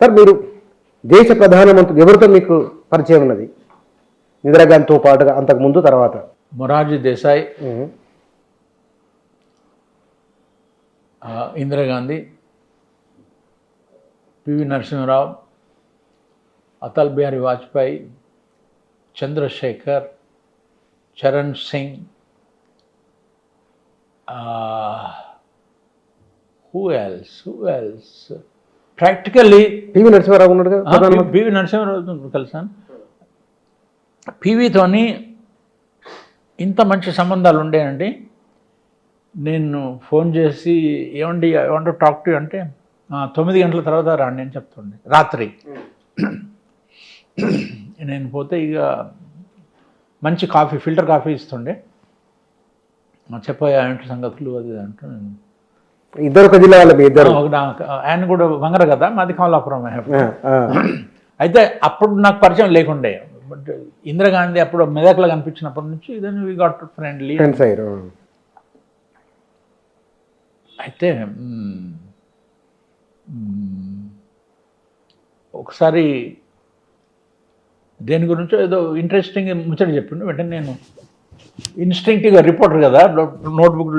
Sir మీరు దేశ ప్రధానమంత్రి ఎవరితో మీకు పరిచయం ఉన్నది? ఇందిరాగాంధీతో పాటుగా అంతకు ముందు తర్వాత? Morarji Desai, Indira Gandhi, PV Narasimha Rao, Atal Bihari Vajpayee, Chandrashekhar, Charan Singh, who else practically PV Narasimha Rao ఉన్నాడు కదా, పివి నరసింహారావు కలిసాను. పివితోని ఇంత మంచి సంబంధాలు ఉండేయండి. నేను ఫోన్ చేసి ఏమండి I want to talk to అంటే 9 గంటల తర్వాత రాండి అని చెప్తుండే రాత్రి. నేను పోతే ఇక మంచి కాఫీ, ఫిల్టర్ కాఫీ ఇస్తుండే. చెప్పాయి ఏంటి సంగతులు అది అంటూ. ఇద్దరు ఒక జిల్లా వాళ్ళ ఇద్దరు, ఆయన కూడా వంగర కదా, మాది కమలాపురం. అయితే అప్పుడు నాకు పరిచయం లేకుండే. బట్ ఇందిరాగాంధీ అప్పుడు మెదక్లో కనిపించినప్పటి నుంచి ఇదని వి గాట్ ఫ్రెండ్లీ. అయితే ఒకసారి దేని గురించో ఏదో ఇంట్రెస్టింగ్ ముచ్చట చెప్పిండు. వెంటనే నేను ఇన్స్టింక్టివ్గా రిపోర్టర్ కదా, నోట్బుక్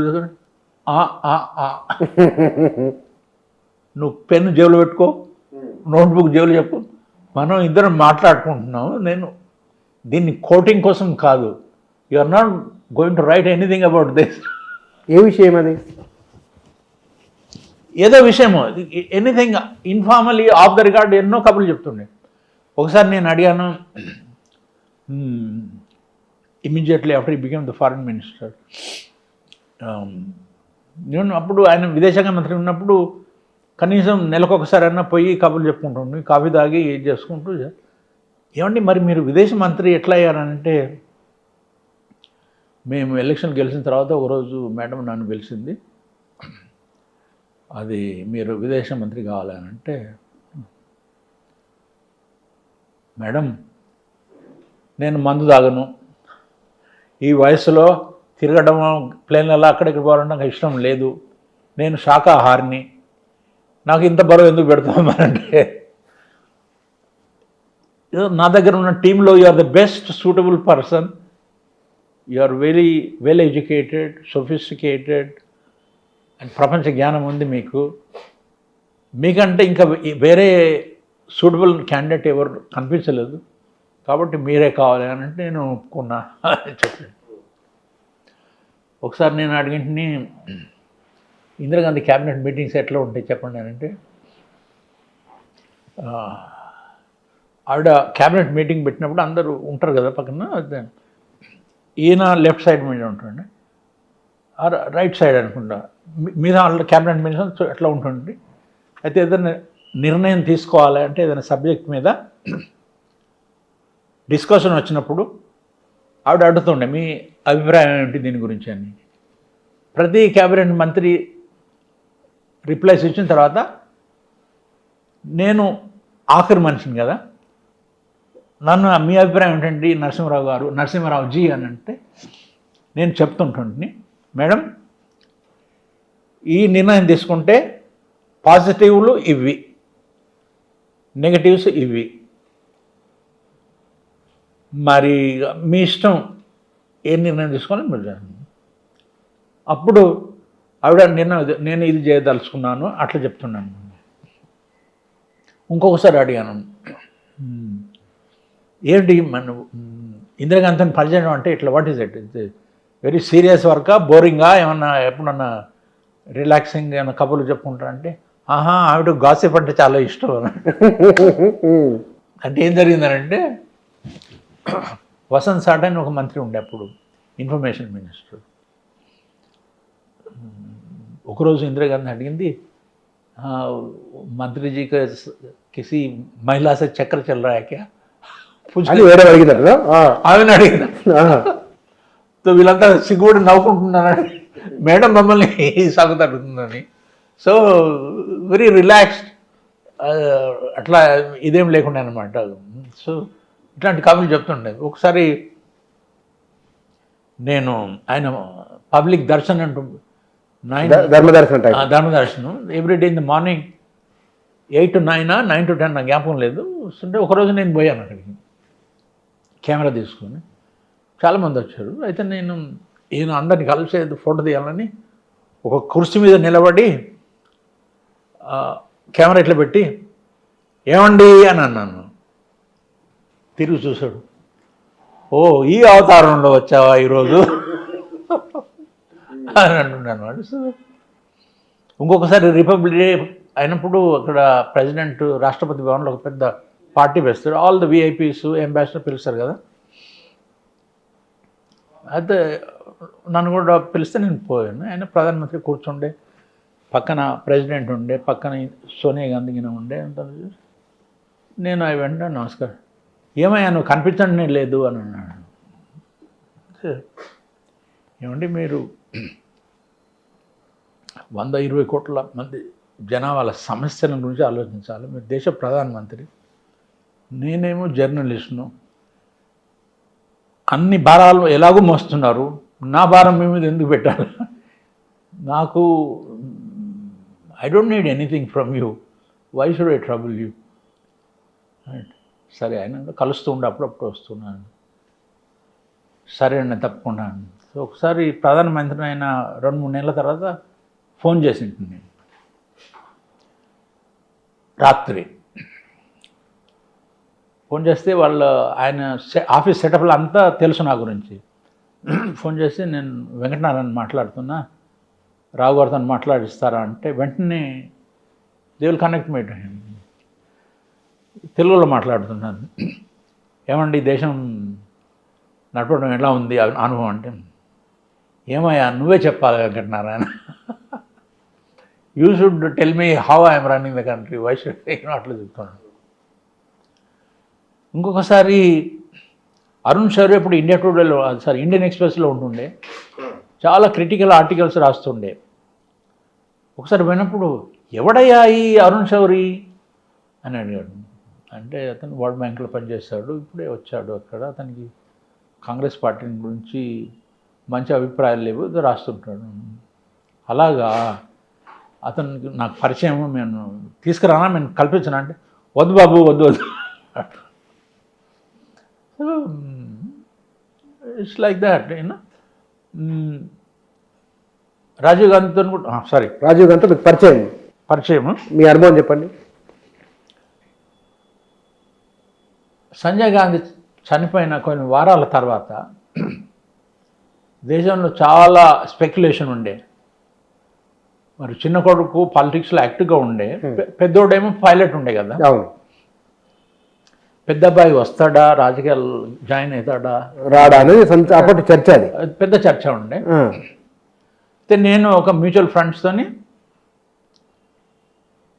నువ్వు పెన్ను జేబులో పెట్టుకో, నోట్బుక్ జేబులో చెప్పు, మనం ఇద్దరం మాట్లాడుకుంటున్నాము, నేను దీన్ని కోటింగ్ కోసం కాదు, you are not going to write anything about this. ఏ విషయం అది? ఏదో విషయము, anything informally off the record ఎన్నో కబుర్లు చెప్తుండే. ఒకసారి నేను అడిగాను, immediately after he became the foreign minister. నేను అప్పుడు ఆయన విదేశాంగ మంత్రి ఉన్నప్పుడు కనీసం నెలకొకసారి అన్నా పోయి కబుర్లు చెప్పుకుంటుండే, కాఫీ తాగి ఏది చేసుకుంటూ. ఏమండి మరి మీరు విదేశ మంత్రి ఎట్లా అయ్యారంటే, మేము ఎలక్షన్ గెలిచిన తర్వాత ఒకరోజు మేడం నన్ను పిలిచింది, అది మీరు విదేశ మంత్రి కావాలని అంటే, మేడం నేను మందు తాగను, ఈ వయసులో తిరగడం ప్లేన్లలో అక్కడికి పోవడం నాకు ఇష్టం లేదు, నేను శాకాహారిని, నాకు ఇంత బరువు ఎందుకు పెడతామనంటే, నా దగ్గర ఉన్న టీంలో you are the best suitable person, you are very well educated, sophisticated and ప్రపంచ జ్ఞానం ఉంది మీకు, మీకంటే ఇంకా వేరే సూటబుల్ క్యాండిడేట్ ఎవరు కనిపించలేదు, కాబట్టి మీరే కావాలి అని అంటే నేను ఒప్పుకున్నా చెప్పాను. ఒకసారి నేను అడిగింటిని, ఇందిరాగాంధీ క్యాబినెట్ మీటింగ్స్ ఎట్లా ఉంటాయి చెప్పండి అని అంటే, ఆవిడ క్యాబినెట్ మీటింగ్ పెట్టినప్పుడు అందరూ ఉంటారు కదా పక్కన, ఈయన లెఫ్ట్ సైడ్ మీద ఉంటాడు, రైట్ సైడ్ అనుకుంటా, మీద వాళ్ళ క్యాబినెట్ మీటింగ్స్ ఎట్లా ఉంటుంది. అయితే ఏదైనా నిర్ణయం తీసుకోవాలి అంటే ఏదైనా సబ్జెక్ట్ మీద డిస్కషన్ వచ్చినప్పుడు ఆవిడ అడుగుతుండే మీ అభిప్రాయం ఏమిటి దీని గురించి అని. ప్రతి క్యాబినెట్ మంత్రి రిప్లైస్ ఇచ్చిన తర్వాత నేను ఆఖరి మనిషిని కదా, నన్ను మీ అభిప్రాయం ఏంటండి నరసింహారావు జీ అని అంటే నేను చెప్తుంటుంది, మేడం ఈ నిర్ణయం తీసుకుంటే పాజిటివ్లు ఇవి, నెగటివ్స్ ఇవి, మరి మీ ఇష్టం ఏ నిర్ణయం తీసుకోవాలి మీరు. అప్పుడు ఆవిడ నేను ఇది చేయదలుచుకున్నాను అట్లా చెప్తున్నాను. ఇంకొకసారి అడిగాను, ఏంటి మన ఇందిరాగాంధీని పరిచయం అంటే ఇట్లా what is it, very serious వర్కా, బోరింగా, ఏమన్నా ఎప్పుడన్నా రిలాక్సింగ్ ఏమన్నా కబుర్లు చెప్పుకుంటారంటే, ఆవిడ గాసిప్ అంటే చాలా ఇష్టం అంటే ఏం జరిగిందనంటే, వసంత్ సాట్ అని ఒక మంత్రి ఉండే అప్పుడు ఇన్ఫర్మేషన్ మినిస్టర్. ఒకరోజు ఇందిరాగాంధీ అడిగింది, మంత్రిజీ కిసి మహిళా సే చక్కెర చల్ రా క్యా ఆమెను అడిగింది. సో వీళ్ళంతా సిగ్గుపడి నవ్వుకుంటున్నారని, మేడం మమ్మల్ని సాగుతూ అడుగుతుందని. సో వెరీ రిలాక్స్డ్, అట్లా ఇదేం లేకుండా అనమాట. సో ఇట్లాంటి కబుర్లు చెప్తుండే. ఒకసారి నేను ఆయన పబ్లిక్ దర్శనం అంటూ ధర్మదర్శనం every day in the morning 8 to 9, 9 to 10 నా జ్ఞాపకం లేదు. అంటే ఒకరోజు నేను పోయాను అక్కడికి కెమెరా తీసుకొని. చాలామంది వచ్చారు. అయితే నేను ఈయన అందరిని కలిసి ఫోటో తీయాలని ఒక కుర్చీ మీద నిలబడి కెమెరా ఇట్లా పెట్టి ఏమండి అని అన్నాను. తిరిగి చూశాడు. ఓ ఈ అవతారంలో వచ్చావా ఈరోజు అని అంటున్నాను. ఇంకొకసారి రిపబ్లిక్ డే అయినప్పుడు అక్కడ ప్రెసిడెంట్ రాష్ట్రపతి భవన్లో ఒక పెద్ద పార్టీ వేస్తారు. ఆల్ ద విఐపీస్ అంబాసిడర్ పిలుస్తారు కదా. అయితే నన్ను కూడా పిలిస్తే నేను పోయాను. ఆయన ప్రధానమంత్రి కూర్చుండే, పక్కన ప్రెసిడెంట్ ఉండే, పక్కన సోనియా గాంధీ గిన ఉండే. నేను అవి వెంటనే నమస్కారం, ఏమయ్యా నువ్వు కనిపించండి లేదు అని అన్నాడు. ఏమండి మీరు 120 కోట్ల మంది జనాభాల సమస్యల గురించి ఆలోచించాలి. మీరు దేశ ప్రధానమంత్రి, నేనేమో జర్నలిస్ట్ను. అన్ని భారాలు ఎలాగో మోస్తున్నారు, నా భారం మీ మీద ఎందుకు పెట్టాలి? నాకు I don't need anything from you, why should I trouble you? సరే ఆయన కలుస్తూ ఉండే, అప్పుడప్పుడు వస్తున్నాను. సరే అండి తప్పకుండా. సో ఒకసారి ప్రధానమంత్రి అయిన 2-3 నెలల తర్వాత ఫోన్ చేసి ఉంటుంది రాత్రి. ఫోన్ చేస్తే ఆయన ఆఫీస్ సెటప్లో అంతా తెలుసు నా గురించి. ఫోన్ చేసి నేను వెంకటనారాయణ మాట్లాడుతున్నా, రావు గారితో మాట్లాడిస్తారా అంటే వెంటనే they will connect me to him. తెలుగులో మాట్లాడుతున్నాను. ఏమండి దేశం నడపడం ఎలా ఉంది అనుభవం అంటే, ఏమయ్యా నువ్వే చెప్పాలి Venkatanarayana, you should tell me how I'm running the country, why should అట్లా చెప్తున్నాను. ఇంకొకసారి అరుణ్ శౌర్య ఇప్పుడు ఇండియా టుడేలో ఇండియన్ ఎక్స్ప్రెస్లో ఉంటుండే, చాలా క్రిటికల్ ఆర్టికల్స్ రాస్తుండే. ఒకసారి పోయినప్పుడు ఎవడయ్యా ఈ అరుణ్ శౌరి అని అడిగాడు. అంటే అతను వరల్డ్ బ్యాంక్లో పనిచేస్తాడు, ఇప్పుడే వచ్చాడు. అక్కడ అతనికి కాంగ్రెస్ పార్టీ గురించి మంచి అభిప్రాయాలు లేవు, రాస్తుంటాడు. అలాగా అతనికి నాకు పరిచయం, నేను తీసుకురానా, నేను కల్పించను అంటే వద్దు బాబు వద్దు వద్దు. It's like that you know. Rajiv గాంధీతో కూడా రాజీవ్ గాంధీతో మీకు పరిచయం, మీ అనుభవం చెప్పండి. సంజయ్ గాంధీ చనిపోయిన కొన్ని వారాల తర్వాత దేశంలో చాలా స్పెక్యులేషన్ ఉండే. మరి చిన్న కొడుకు పాలిటిక్స్లో యాక్టివ్గా ఉండే, పెద్దోడేమో పైలట్ ఉండే కదా. అవును. పెద్ద అబ్బాయి వస్తాడా, రాజకీయాలు జాయిన్ అవుతాడా రాడా అనేది అప్పటి చర్చ, అది పెద్ద చర్చ ఉండే. అయితే నేను ఒక మ్యూచువల్ ఫండ్స్తోని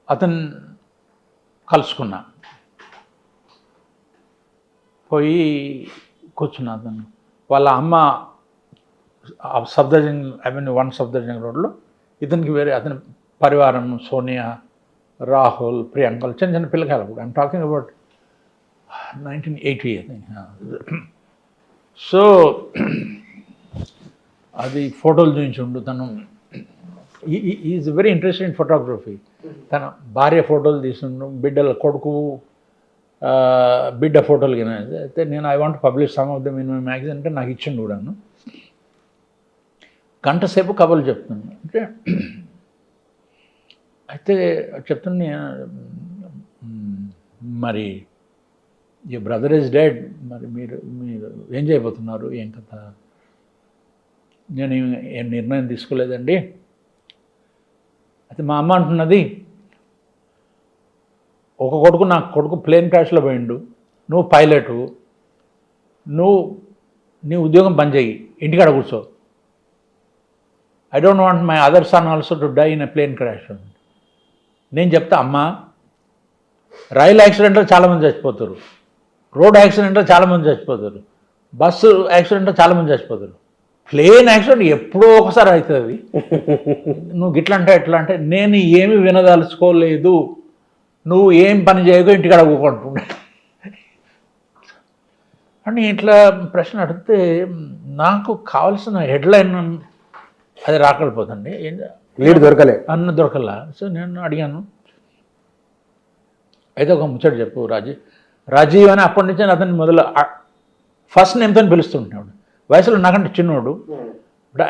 అతను కలుసుకున్నా, పోయి కూర్చున్నా. అతను వాళ్ళ అమ్మ సఫ్దర్జంగ్ అవెన్యూ 1 సఫ్దర్జంగ్ రోడ్లో, ఇతనికి వేరే అతని పరివారం సోనియా, రాహుల్, ప్రియాంకలు, చిన్న చిన్న పిల్లకాయలు కూడా. I'm talking about 1980 I think. So అది ఫోటోలు చూపించుండు. తను is very interested in photography. తన భార్య ఫోటోలు తీసుండు, బిడ్డల కొడుకు బిడ్డ ఫోటోలు కింద. అయితే నేను I want publish some of them in my magazine అంటే నాకు ఇచ్చిండు కూడాను. గంట సేపు కబుర్లు చెప్తున్నాను. అంటే అయితే చెప్తున్నా, మరి ఈ బ్రదర్ ఇస్ డెడ్, మరి మీరు ఏం చేయబోతున్నారు, ఏం కథ? నేను ఏం నిర్ణయం తీసుకోలేదండి. అయితే మా అమ్మ అంటున్నది, ఒక కొడుకు, నా కొడుకు ప్లేన్ క్రాష్లో పోయిండు, నువ్వు పైలటు, నీ ఉద్యోగం బంద్ చేయి, ఇంటికాడ కూర్చో. I don't want my other son also to die in a plane crash. నేను చెప్తా, అమ్మా రైలు యాక్సిడెంట్లో చాలామంది చచ్చిపోతారు, రోడ్ యాక్సిడెంట్లో చాలామంది చచ్చిపోతారు, బస్సు యాక్సిడెంట్లో చాలామంది చచ్చిపోతారు, ప్లేన్ యాక్సిడెంట్ ఎప్పుడో ఒకసారి అవుతుంది. నువ్వు గిట్లా అంటే ఎట్లా అంటే, నేను ఏమి వినదలుచుకోలేదు, నువ్వు ఏం పని చేయకో ఇంటికాడ కూకుంటుండే అని ఇట్లా ప్రశ్న అడిగితే నాకు కావాల్సిన హెడ్లైన్ అది రాకపోతుంది, లీడ్ దొరకలే, దొరకలా. సో నేను అడిగాను, అయితే ఒక ముచ్చట చెప్పు రాజీవ్ అని అప్పటి నుంచి అతన్ని మొదలు ఫస్ట్ నేమ్తో పిలుస్తుంటున్నాడు. వయసులో నాకంటే చిన్నోడు,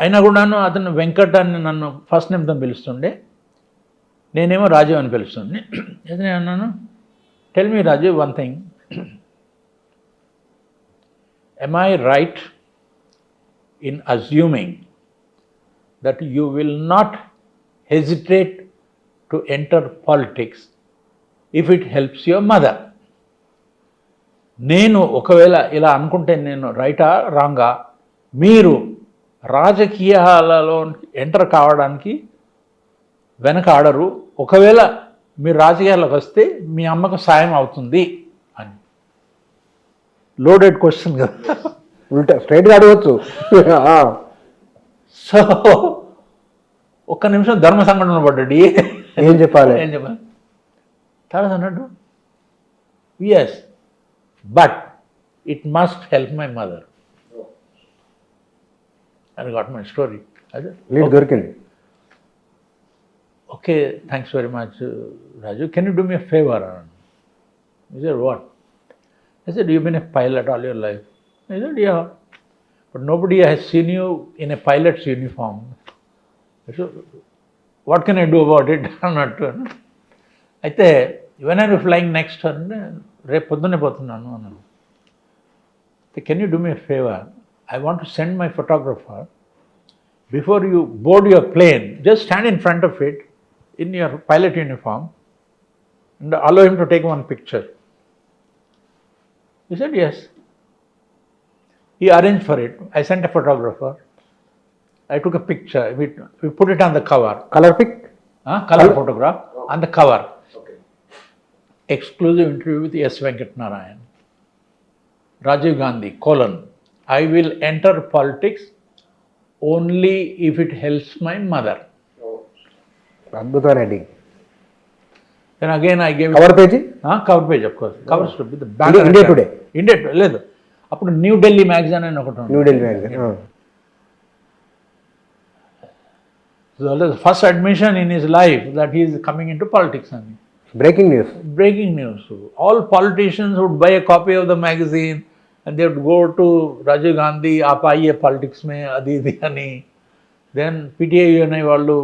అయినా కూడాను అతను వెంకట్ అని నన్ను ఫస్ట్ నేమ్తో పిలుస్తుండే, నేనేమో రాజీవ్ అని పిలుస్తుండే. అయితే నేను అన్నాను, tell me Rajiv one thing, am I right in assuming that you will not hesitate to enter politics if it helps your mother? నేను ఒకవేళ ఇలా అనుకుంటే నేను రైటా రాంగా? మీరు రాజకీయాలలో ఎంటర్ కావడానికి వెనక ఆడరు ఒకవేళ మీరు రాజకీయాలకు వస్తే మీ అమ్మకు సాయం అవుతుంది అని. లోడెడ్ క్వశ్చన్ కదా, ఉల్టా స్ట్రైట్గా అడగవచ్చు. సో ఒక్క నిమిషం ధర్మ సంఘటన పడ్డాడు. ఏం చెప్పాలి? తర్వాత అన్నాడు, yes but it must help my mother. I got my story. అదే లీడ్ దొరికింది. Okay, thanks very much Raju, can you do me favour? He said, what? I said, you've been a pilot all your life. I said, yeah, but nobody has seen you in a pilot's uniform. I said, what can I do about it? అన్నట్టు. అయితే when are you flying next? అంటే రేపు పొద్దున్నే పోతున్నాను అన్నాను. Can you do me favour? I want to send my photographer before you board your plane, just stand in front of it in your pilot uniform and allow him to take one picture. He said yes. He arranged for it. I sent a photographer. I took a picture. We put it on the cover. Color pic? Color photograph on the cover. Okay. Exclusive interview with S. Venkat Narayan. Rajiv Gandhi, : I will enter politics only if it helps my mother. అద్భుతమైన heading. Then again I gave cover page? Cover page, of course. Cover story with India Today. India లేదు, అప్పుడు New Delhi magazine అని ఒకటి ఉంది. New Delhi magazine. First admission in his life that he is coming in to politics అని. Breaking news. Breaking news. All politicians would buy a copy of the magazine and they would go to Rajiv Gandhi, ఆప్ ఆయియే politics మే, అది ఇది అని. Then PTI అనే వాళ్ళు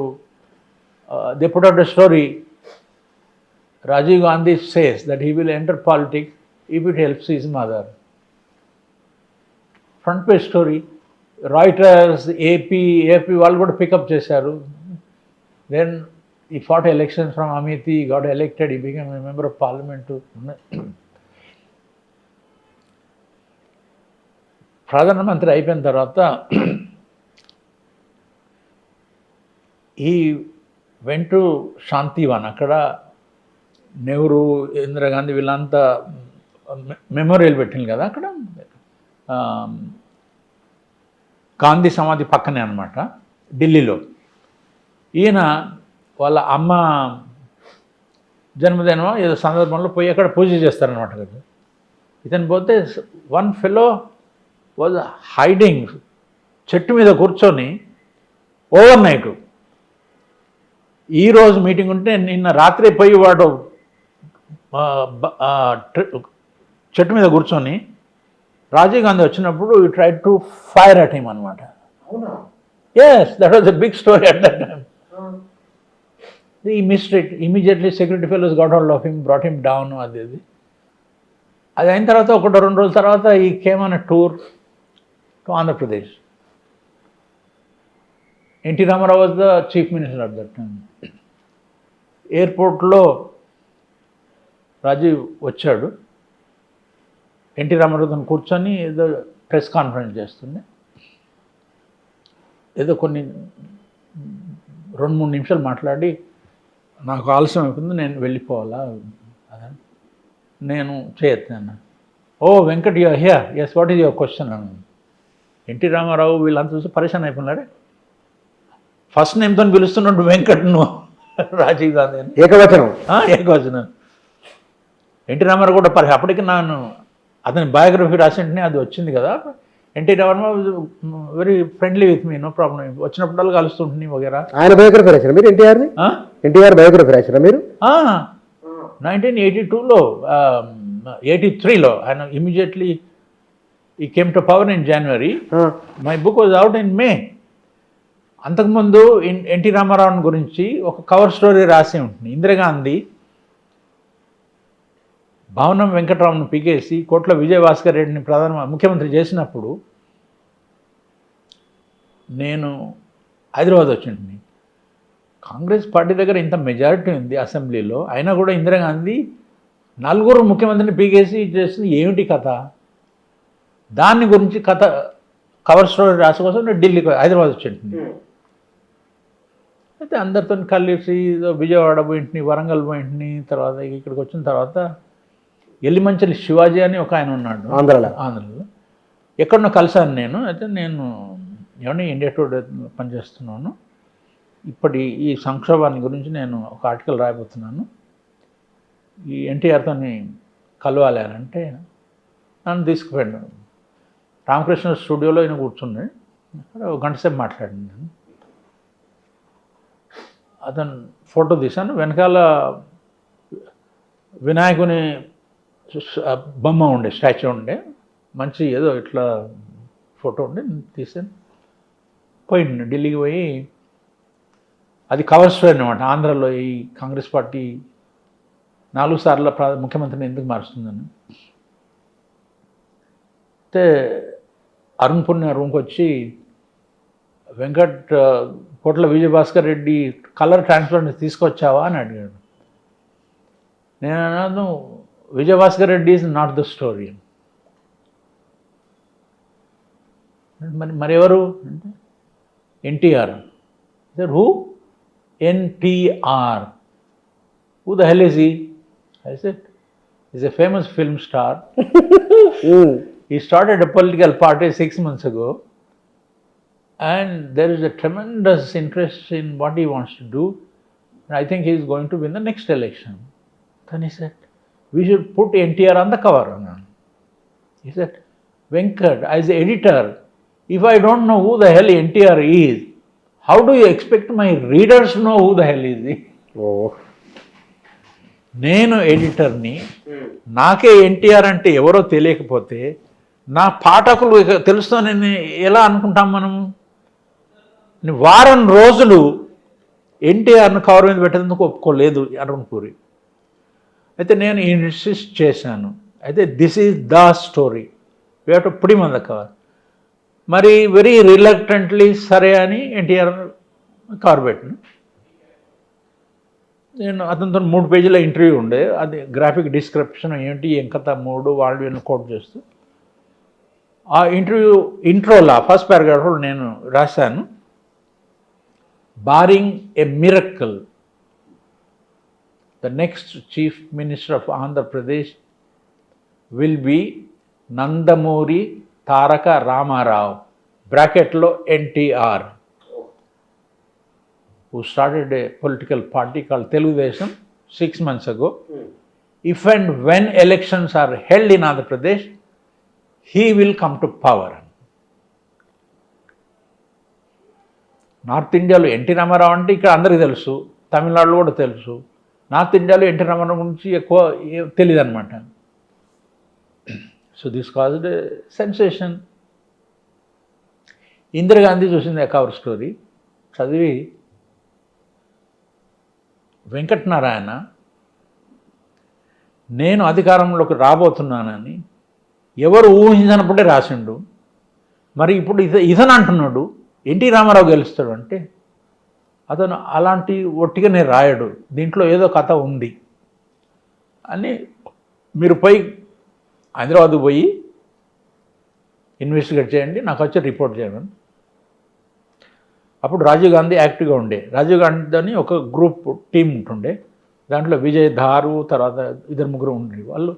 they put out a story. Rajiv Gandhi says that he will enter politics if it helps his mother. Front page story. Reuters, AP వాళ్ళు కూడా పికప్ చేశారు. Then he fought elections from Amethi, he got elected, he became a member of parliament. ప్రధానమంత్రి అయిపోయిన తర్వాత ఈ went to Shantivan. అక్కడ నెహ్రూ, ఇందిరాగాంధీ వీళ్ళంతా memorial పెట్టింది కదా అక్కడ, గాంధీ సమాధి పక్కనే అనమాట ఢిల్లీలో. ఈయన వాళ్ళ అమ్మ జన్మదినం ఏదో సందర్భంలో పోయి అక్కడ పూజ చేస్తారనమాట కదా. ఇతను పోతే వన్ ఫెలో వాజ్ హైడింగ్, చెట్టు మీద కూర్చొని ఓవర్ నైట్. ఈరోజు మీటింగ్ ఉంటే నిన్న రాత్రి పోయి వాడు చెట్టు మీద కూర్చొని రాజీవ్ గాంధీ వచ్చినప్పుడు you try to fire at him అనమాట. Yes, that was a big story at that time. He missed it. Immediately security fellows got hold of him, brought him down. అది అయిన తర్వాత 1-2 రోజుల తర్వాత he came on a tour to Andhra Pradesh. NT Rama Rao was the chief minister at that time. ఎయిర్పోర్ట్లో రాజీవ్ వచ్చాడు. NT Ramarao కూర్చొని ఏదో press conference చేస్తుండే. ఏదో కొన్ని 2-3 నిమిషాలు మాట్లాడి, నాకు ఆలస్యం అయిపోతుంది, నేను వెళ్ళిపోవాలా అదే నేను చేయొద్దాను. Oh Venkat, you here? Yes, what is your question అన్నాను. ఎన్టీ రామారావు వీళ్ళంతా చూసి పరిశాన్ అయిపోయినారే. ఫస్ట్ నేమ్తో పిలుస్తున్నట్టు వెంకట్ను రాజీవ్ గాంధీ అని ఏకవచనం. ఎన్టీ రామారావు కూడా అప్పటికి నేను అతని బయోగ్రఫీ రాసింటే అది వచ్చింది కదా. NT Rama Rao very friendly with me, no problem, వచ్చినప్పుడు కలుస్తుంటుంది వగేరా. ఆయన బయోగ్రఫీ రాశారా మీరు? ఎన్టీఆర్ బయోగ్రఫీ రాశారా మీరు? 1982లో 83లో ఆయన ఇమీడియట్లీ ఈ came to power in January. My book was out in మే. అంతకుముందు ఎన్టీ రామారావు గురించి ఒక కవర్ స్టోరీ రాసి ఉంటుంది. ఇందిరాగాంధీ భవనం వెంకటరావును పీకేసి కోట్ల విజయభాస్కర్ రెడ్డిని ముఖ్యమంత్రి చేసినప్పుడు నేను హైదరాబాద్ వచ్చింది. కాంగ్రెస్ పార్టీ దగ్గర ఇంత మెజారిటీ ఉంది అసెంబ్లీలో, అయినా కూడా ఇందిరాగాంధీ 4 ముఖ్యమంత్రిని పీకేసి చేసింది ఏమిటి కథ? దాని గురించి కథ కవర్ స్టోరీ రాసి కోసం నేను ఢిల్లీకి హైదరాబాద్ వచ్చింది. అయితే అందరితో కలిసి విజయవాడ పోయింటిని, వరంగల్ పోయింటిని. తర్వాత ఇక్కడికి వచ్చిన తర్వాత ఎల్లిమంచలి శివాజీ అని ఒక ఆయన ఉన్నాడు ఆంధ్రలో. ఎక్కడనో కలిసాను నేను. అయితే నేను ఏమన్నా ఇండియా టుడే పనిచేస్తున్నాను, ఇప్పటి ఈ సంక్షోభాన్ని గురించి నేను ఒక ఆర్టికల్ రాయబోతున్నాను, ఈ ఎన్టీఆర్తో కలవాలి అని అంటే నన్ను తీసుకుపోయాడు. రామకృష్ణ స్టూడియోలో ఈయన కూర్చుండే, అక్కడ ఒక గంట సేపు మాట్లాడాను నేను. అతను ఫోటో తీశాను, వెనకాల వినాయకుని బొమ్మ ఉండే, స్టాచ్యూ ఉండే, మంచి ఏదో ఇట్లా ఫోటో ఉండే, తీసాను. పోయింది ఢిల్లీకి పోయి, అది కవర్ స్టోరీ అనమాట. ఆంధ్రాలో ఈ కాంగ్రెస్ పార్టీ 4 సార్లు ముఖ్యమంత్రిని ఎందుకు మారుస్తుందని. అయితే అరుణ్ పుణ్య రూమ్కి వచ్చి కోట్ల విజయభాస్కర్ రెడ్డి కలర్ ట్రాన్స్పరెంట్ తీసుకొచ్చావా అని అడిగాడు. నేను అన్నాను, Vijayabhaskar Reddy is not the story. మరి ఎవరు అంటే NTR. Who? NTR. Who the hell is he? I said, he's a famous film star. He started a political party 6 months ago, and there is a tremendous interest in what he wants to do, and I think he is going to win the next election. Then he said, we should put NTR on the cover. He said, Venkat, as the editor, if I don't know who the hell NTR is, how do you expect my readers to know who the hell is he? నేను ఎడిటర్ని, నాకే ఎన్టీఆర్ అంటే ఎవరో తెలియకపోతే నా పాఠకులు తెలుస్తానని ఎలా అనుకుంటాం మనము? వారం రోజులు ఎన్టీఆర్ను కవర్ మీద పెట్టేందుకు ఒప్పుకోలేదు అరుణ్ పూరి. అయితే నేను ఇన్సిస్ట్ చేశాను, అయితే this is the story, we have to put him on the cover. మరి వెరీ రిలక్టెంట్లీ సరే అని ఎన్టీఆర్ కవర్ పెట్టాను. నేను అతనితో 3 పేజీల ఇంటర్వ్యూ ఉండే, అది గ్రాఫిక్ డిస్క్రిప్షన్ ఏంటి ఏం కథ 3 వాళ్ళు వీళ్ళని కోట్ చేస్తూ ఆ ఇంటర్వ్యూ ఇంట్రోలా ఫస్ట్ పారాగ్రాఫ్లో నేను రాశాను, barring a miracle the next chief minister of Andhra Pradesh will be Nandamuri Taraka Rama Rao, బ్రాకెట్లో NTR, who started a political party called Telugudesam 6 months ago. If and when elections are held in Andhra Pradesh, he will come to power. North ఇండియాలో NT Ramarao అంటే ఇక్కడ అందరికీ తెలుసు, తమిళనాడులో కూడా తెలుసు. North ఇండియాలో ఎన్టీ రామారావు గురించి ఎక్కువ తెలియదు అనమాట. So this caused a sensation. Indira Gandhi చూసింది ఆ కవర్ స్టోరీ చదివి, వెంకటనారాయణ నేను అధికారంలోకి రాబోతున్నానని ఎవరు ఊహించినప్పుడే రాసిండు. మరి ఇప్పుడు ఇతను అంటున్నాడు ఎన్టీ రామారావు గెలుస్తాడు అంటే, అతను అలాంటి ఒట్టిగానే రాయడు, దీంట్లో ఏదో కథ ఉంది అని మీరు పోయి హైదరాబాద్కు పోయి ఇన్వెస్టిగేట్ చేయండి, నాకు వచ్చి రిపోర్ట్ చేయమని. అప్పుడు రాజీవ్ గాంధీ యాక్టివ్గా ఉండే. రాజీవ్ గాంధీ అని ఒక గ్రూప్ టీం ఉంటుండే, దాంట్లో విజయ్ ధారు తర్వాత 2-3 ఉండే. వాళ్ళు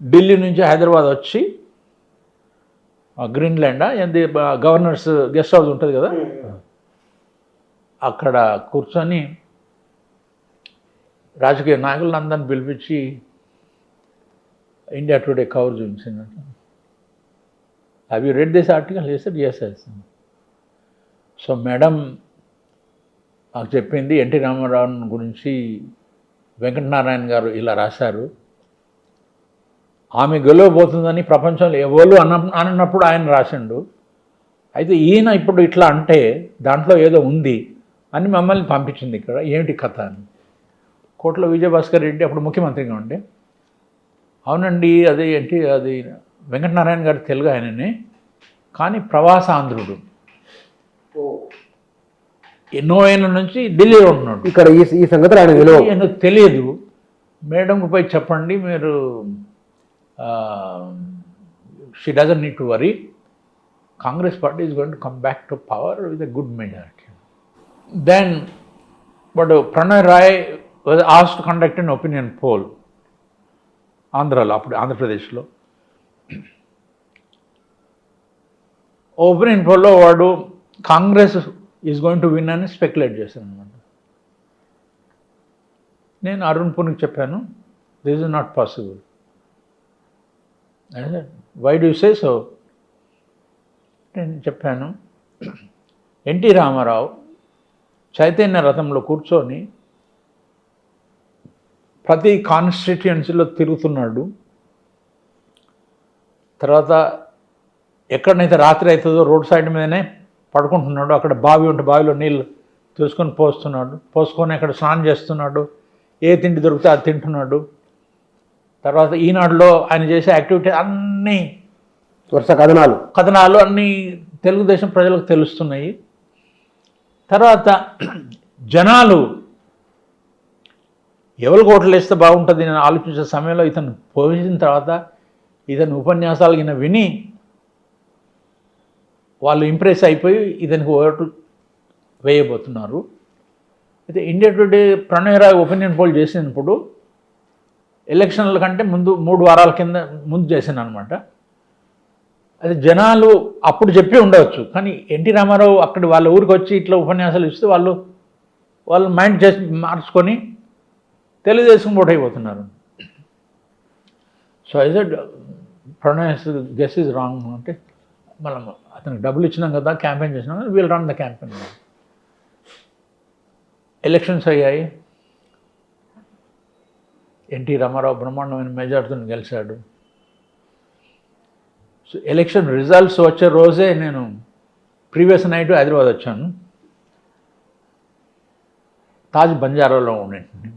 ఢిల్లీ నుంచి హైదరాబాద్ వచ్చి గ్రీన్లాండ్ ఏంది గవర్నర్స్ గెస్ట్ హౌస్ ఉంటుంది కదా, అక్కడ కూర్చొని రాజకీయ నాయకులను అందరిని పిలిపించి ఇండియా టుడే కవర్ చూపించిందంట. Have you read this article? Yes. So madam నాకు చెప్పింది ఎన్టీ రామారావు గురించి వెంకటనారాయణ గారు ఇలా రాశారు, ఆమె గెలవబోతుందని ప్రపంచంలో ఎవరు అన్నప్పుడు ఆయన రాసిండు. అయితే ఈయన ఇప్పుడు ఇట్లా అంటే దాంట్లో ఏదో ఉంది అని మమ్మల్ని పంపించింది ఇక్కడ, ఏమిటి కథ అని. కోట్ల విజయభాస్కర్ రెడ్డి అప్పుడు ముఖ్యమంత్రిగా ఉండే, అవునండి అది ఏంటి అది వెంకటనారాయణ గారు తెలుగు ఆయననే, కానీ ప్రవాసాంధ్రుడు, ఎన్నో ఏళ్ళ నుంచి ఢిల్లీలో ఉంటున్నాడు. ఇక్కడ ఈ సంగతి ఆయన విలువ ఆయనకు తెలియదు. మేడంకు పోయి చెప్పండి మీరు, she doesn't need to worry, Congress party is going to come back to power with a good majority. Then but Pranoy Roy was asked to conduct an opinion poll ఆంధ్రాలో, అప్పుడు ఆంధ్రప్రదేశ్లో. ఒపీనియన్ పోల్లో వాడు Congress is going to win అని speculate చేశాను అనమాట. నేను అరుణ్ పూర్కి చెప్పాను, this is not possible. Why do say so? నేను చెప్పాను, ఎన్టీ రామారావు చైతన్య రథంలో కూర్చొని ప్రతి కాన్స్టిట్యుయెన్సీలో తిరుగుతున్నాడు. తర్వాత ఎక్కడనైతే రాత్రి అవుతుందో రోడ్ సైడ్ మీదనే పడుకుంటున్నాడు, అక్కడ బావి ఉంటే బావిలో నీళ్ళు తీసుకొని పోసుకొని అక్కడ స్నానం చేస్తున్నాడు, ఏ తిండి దొరికితే అది తింటున్నాడు. తర్వాత ఈనాడులో ఆయన చేసే యాక్టివిటీ అన్నీ వరుస కథనాలు అన్నీ తెలుగుదేశం ప్రజలకు తెలుస్తున్నాయి. తర్వాత జనాలు ఎవరికి ఓట్లు వేస్తే బాగుంటుంది నేను ఆలోచించే సమయంలో ఇతను పోసిన తర్వాత ఇతని ఉపన్యాసాలు కింద విని వాళ్ళు ఇంప్రెస్ అయిపోయి ఇతనికి ఓటు వేయబోతున్నారు. అయితే India Today Pranoy Roy opinion poll చేసినప్పుడు ఎలక్షన్ల కంటే ముందు 3 వారాల కింద ముందు చేశాను అనమాట. అది జనాలు అప్పుడు చెప్పి ఉండవచ్చు, కానీ ఎన్టీ రామారావు అక్కడ వాళ్ళ ఊరికి వచ్చి ఇట్లా ఉపన్యాసాలు ఇస్తే వాళ్ళు మైండ్ చేసి మార్చుకొని తెలుగుదేశం ఓట్ అయిపోతున్నారు. So I said Pranoy guess is wrong అంటే, మనం అతనికి డబ్బులు ఇచ్చినాం కదా, క్యాంపెయిన్ చేసినాం కదా, we'll run the campaign. Elections అయ్యాయి, ఎన్టీ రామారావు బ్రహ్మాండమైన మెజార్టీని గెలిచాడు. సో ఎలక్షన్ రిజల్ట్స్ వచ్చే రోజే నేను ప్రీవియస్ నైట్ హైదరాబాద్ వచ్చాను. తాజ్ బంజారాలో ఉండేది.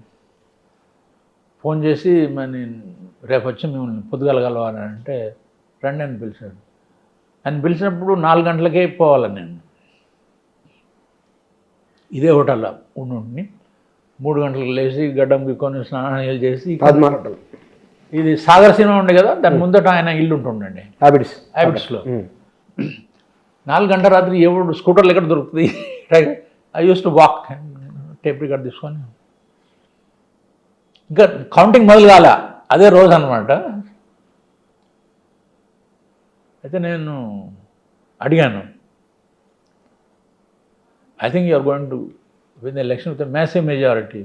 ఫోన్ చేసి మరి రేపు వచ్చి మిమ్మల్ని పొద్దుగల కలవాలంటే రండి అని పిలిచాడు. ఆయన పిలిచినప్పుడు 4 గంటలకే పోవాలి. నేను ఇదే హోటల్లో ఉండి 3 గంటలకు లేచి గడ్డం గిక్కొని స్నానాలు చేసి, ఇది సాగర్ సినిమా ఉండే కదా, దాని ముందట ఆయన ఇల్లు ఉంటుండండి హ్యాబిట్స్లో. 4 గంటల రాత్రి ఎవడు స్కూటర్లు ఎక్కడ దొరుకుతుంది, I use to walk, tape record తీసుకొని. ఇంకా కౌంటింగ్ మొదలు కాల, అదే రోజు అనమాట. అయితే నేను అడిగాను, I think you're going to win the election with massive majority,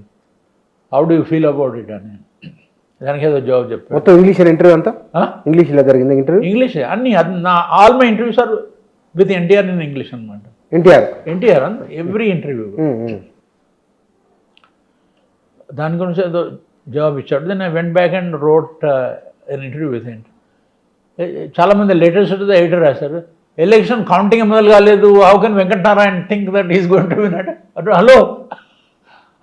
how do you feel about it అని. దానికి ఏదో జవాబు చెప్పాను. మొత్తం ఇంగ్లీష్ ఇంటర్వ్యూ అంతా ఇంగ్లీష్లో జరిగింది. ఇంగ్లీష్ అన్నీ all my interviews are with NTR in English అనమాట. ఎన్టీఆర్ ఎవ్రీ ఇంటర్వ్యూ దాని గురించి ఏదో జవాబు ఇచ్చాడు. Then I went back and wrote an interview with him. చాలామంది లేటెస్ట్ ఎడిటర్ రాశారు, ఎలక్షన్ కౌంటింగ్ మొదలు కాలేదు, how can Venkatanarayana think that is going to win అంటే, హలో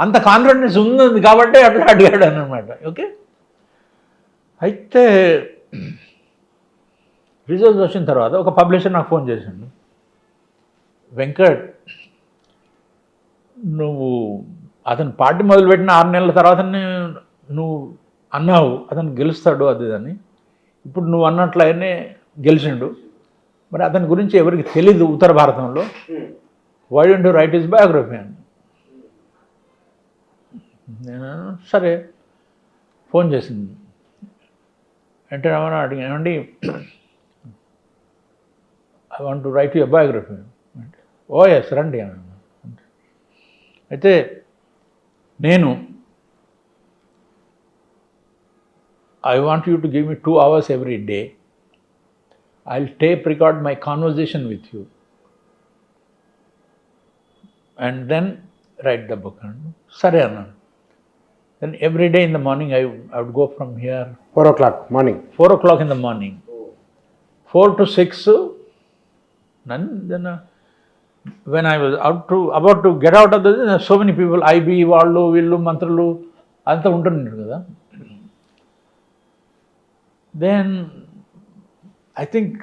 అంత కాన్ఫిడెన్స్ ఉంది కాబట్టి అట్లా అడిగాడు అనమాట. ఓకే, అయితే రిజల్ట్స్ వచ్చిన తర్వాత ఒక పబ్లిషర్ నాకు ఫోన్ చేశాడు, వెంకట్ నువ్వు అతను పార్టీ మొదలుపెట్టిన 6 నెలల తర్వాత నువ్వు అన్నావు అతను గెలుస్తాడు అది అని, ఇప్పుడు నువ్వు అన్నట్లయినే గెలిచిండు, మరి అతని గురించి ఎవరికి తెలీదు ఉత్తర భారతంలో, why don't you write his biography అని. నేను సరే ఫోన్ చేసింది ఎన్టీ రామారావు అడిగాను, ఏమండి I want to write your biography. Oh yes రండి అని. అయితే నేను I want you to give me 2 hours every day. I'll tape record my conversation with you and then write the book. సరే అన్నాను. Then every day in the morning I would go from here 4 o'clock morning. 4 o'clock in the morning. 4 to 6, then when I was about to get out of the, so many people, IB వాళ్ళు వీళ్ళు మంత్రులు అంతా ఉంటున్నారు కదా. Then I think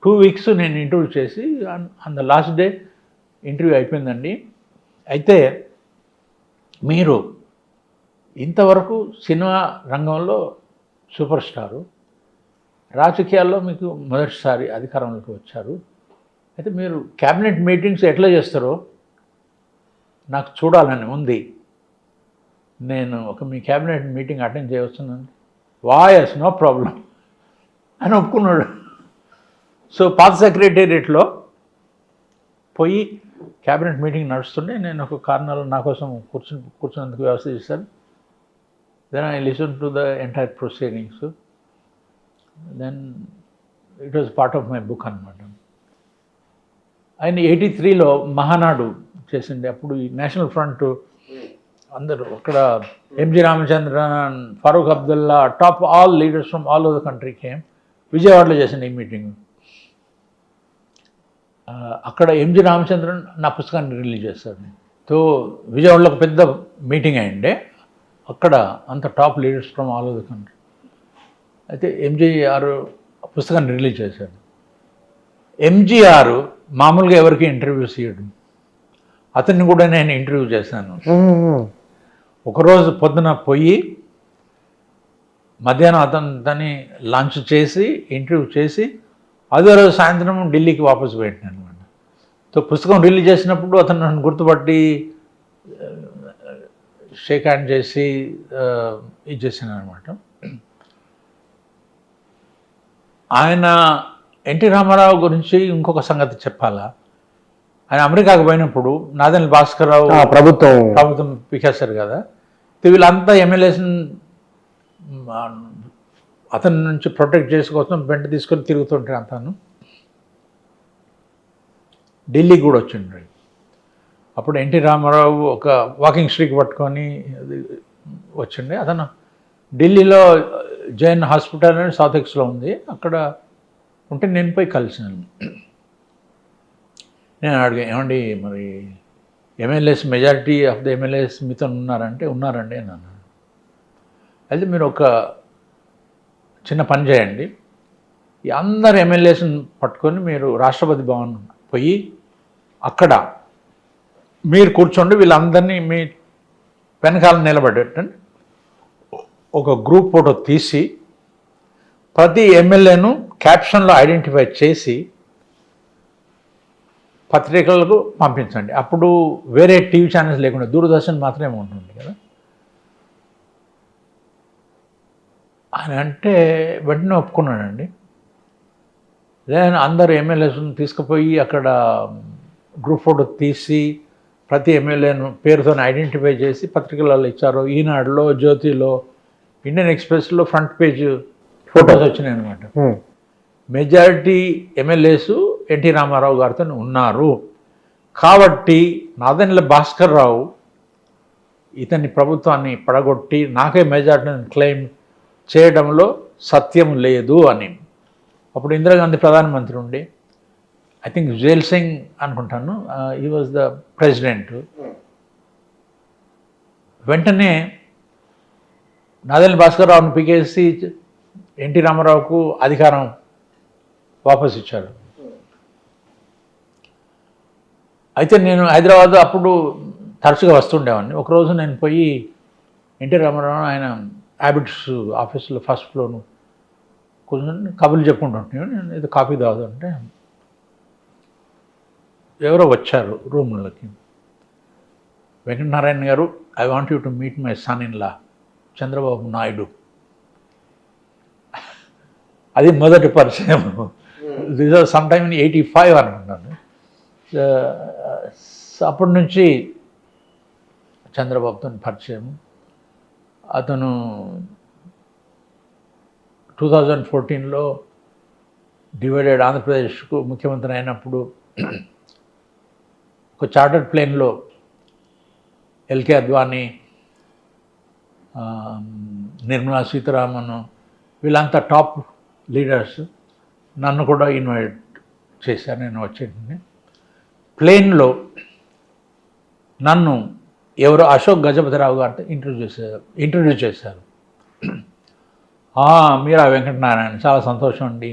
2 weeks నేను interview చేసి on the last day interview అయిపోయిందండి. అయితే మీరు ఇంతవరకు సినిమా రంగంలో సూపర్ స్టారు, రాజకీయాల్లో మీకు మొదటిసారి అధికారంలోకి వచ్చారు. అయితే మీరు క్యాబినెట్ మీటింగ్స్ ఎట్లా చేస్తారో నాకు చూడాలని ఉంది. నేను మీ క్యాబినెట్ మీటింగ్ అటెండ్ చేయవచ్చునండి. వాయస్ నో ప్రాబ్లం అని ఒప్పుకున్నాడు. సో పాత సెక్రటేరియట్లో పోయి క్యాబినెట్ మీటింగ్ నడుస్తుంటే నేను ఒక కారణాలు నా కోసం కూర్చున్నందుకు వ్యవస్థ చేశాను. Then I listen to the entire proceedings. Then it was part of my book అనమాట. ఆయన 83లో మహానాడు చేసిండే. అప్పుడు ఈ నేషనల్ ఫ్రంట్ అందరూ అక్కడ MG Ramachandran, Farooq Abdullah, top all leaders from all over the country came. విజయవాడలో చేసిండే ఈ మీటింగ్. అక్కడ ఎంజి రామచంద్రన్ నా పుస్తకాన్ని రిలీజ్ చేశారు. సో విజయవాడలో ఒక పెద్ద మీటింగ్ అయ్యిండే. అక్కడ అంత top leaders from all over the country. అయితే ఎంజీఆర్ పుస్తకాన్ని రిలీజ్ చేశాడు. ఎంజీఆర్ మామూలుగా ఎవరికి ఇంటర్వ్యూస్ ఇవ్వడు. అతన్ని కూడా నేను ఇంటర్వ్యూ చేశాను. ఒకరోజు పొద్దున పోయి మధ్యాహ్నం అతని లంచ్ చేసి ఇంటర్వ్యూ చేసి అదే రోజు సాయంత్రం ఢిల్లీకి వాపసు పెట్టాను అనమాట. సో పుస్తకం రిలీజ్ చేసినప్పుడు అతను నన్ను గుర్తుపట్టి షేక్ హ్యాండ్ చేసి ఇది చేశాను అనమాట. ఆయన ఎన్టీ రామారావు గురించి ఇంకొక సంగతి చెప్పాలా. ఆయన అమెరికాకు పోయినప్పుడు నాదెండ్ల భాస్కర్రావు ప్రభుత్వం పికేశారు కదా. వీళ్ళంతా ఎమ్మెల్యేస్ని అతని నుంచి ప్రొటెక్ట్ చేసుకోసం వెంట తీసుకొని తిరుగుతుంటే అంతాను ఢిల్లీకి కూడా వచ్చిండ్రు. అప్పుడు ఎన్టీ రామారావు ఒక వాకింగ్ స్ట్రీక్ పట్టుకొని వచ్చిండే. అతను ఢిల్లీలో జైన్ హాస్పిటల్ అని సౌత్ ఎక్స్లో ఉంది, అక్కడ ఉంటే నేను పోయి కలిసినాను. నేను అడిగా, ఏమండి మరి MLAs majority of the MLAs మీతో ఉన్నారంటే ఉన్నారండి అని అన్నాను. అయితే మీరు ఒక చిన్న పని చేయండి, ఈ అందరు ఎమ్మెల్యేస్ని పట్టుకొని మీరు రాష్ట్రపతి భవన్ పోయి అక్కడ మీరు కూర్చోండి, వీళ్ళందరినీ మీ వెనకాల నిలబడేటండి. ఒక గ్రూప్ ఫోటో తీసి ప్రతి ఎమ్మెల్యేను క్యాప్షన్లో ఐడెంటిఫై చేసి పత్రికలకు పంపించండి. అప్పుడు వేరే టీవీ ఛానల్స్ లేకుండా దూరదర్శన్ మాత్రమే ఉంటుంది కదా అని అంటే వెంటనే ఒప్పుకున్నానండి. దెన్ అందరు ఎమ్మెల్యేస్ని తీసుకుపోయి అక్కడ గ్రూప్ ఫోటో తీసి ప్రతి ఎమ్మెల్యేను పేరుతో ఐడెంటిఫై చేసి పత్రికలలో ఇచ్చారు. ఈనాడులో, జ్యోతిలో, ఇండియన్ ఎక్స్ప్రెస్లో ఫ్రంట్ పేజ్ ఫొటోస్ వచ్చినాయి అనమాట. మెజారిటీ ఎమ్మెల్యేస్ ఎన్టీ రామారావు గారితో ఉన్నారు కాబట్టి నాదెండ్ల భాస్కర్ రావు ఇతని ప్రభుత్వాన్ని పడగొట్టి నాకే మెజారిటీని క్లెయిమ్ చేయడంలో సత్యం లేదు అని. అప్పుడు ఇందిరాగాంధీ ప్రధానమంత్రి ఉండి, ఐ థింక్ జైల్ సింగ్ అనుకుంటాను, హీ వాజ్ ద ప్రెసిడెంట్. వెంటనే నాదెండ్ల భాస్కర్ రావుని పీకేసి ఎన్టీ రామారావుకు అధికారం వాపసు ఇచ్చారు. అయితే నేను హైదరాబాద్ అప్పుడు తరచుగా వస్తుండేవాడిని. ఒకరోజు నేను పోయి ఎన్టీ రామారావు ఆయన హ్యాబిట్స్ ఆఫీస్లో ఫస్ట్ ఫ్లోర్ను కూర్చొని కబుర్లు చెప్పుకుంటుంటే నేను ఏదో కాఫీ తాగుతుంటే ఎవరో వచ్చారు రూమ్లోకి. వెంకటనారాయణ గారు, I want you to meet my son in law Chandrababu Naidu. అది మొదటి పరిచయం. This was some time in 85 అనుకుంటాను. అప్పటి నుంచి చంద్రబాబుతో పరిచయం. అతను 2014లో డివైడెడ్ ఆంధ్రప్రదేశ్కు ముఖ్యమంత్రి అయినప్పుడు ఒక చార్టర్డ్ ప్లేన్లో ఎల్కే అద్వానీ, నిర్మలా సీతారామన్, వీళ్ళంతా టాప్ లీడర్స్. నన్ను కూడా ఇన్వైట్ చేశారు, నేను వచ్చేటండి. ప్లేన్లో నన్ను ఎవరు అశోక్ గజపతిరావు గారితో ఇంట్రడ్యూస్ చేశారు. మీరా వెంకటనారాయణ, చాలా సంతోషం అండి,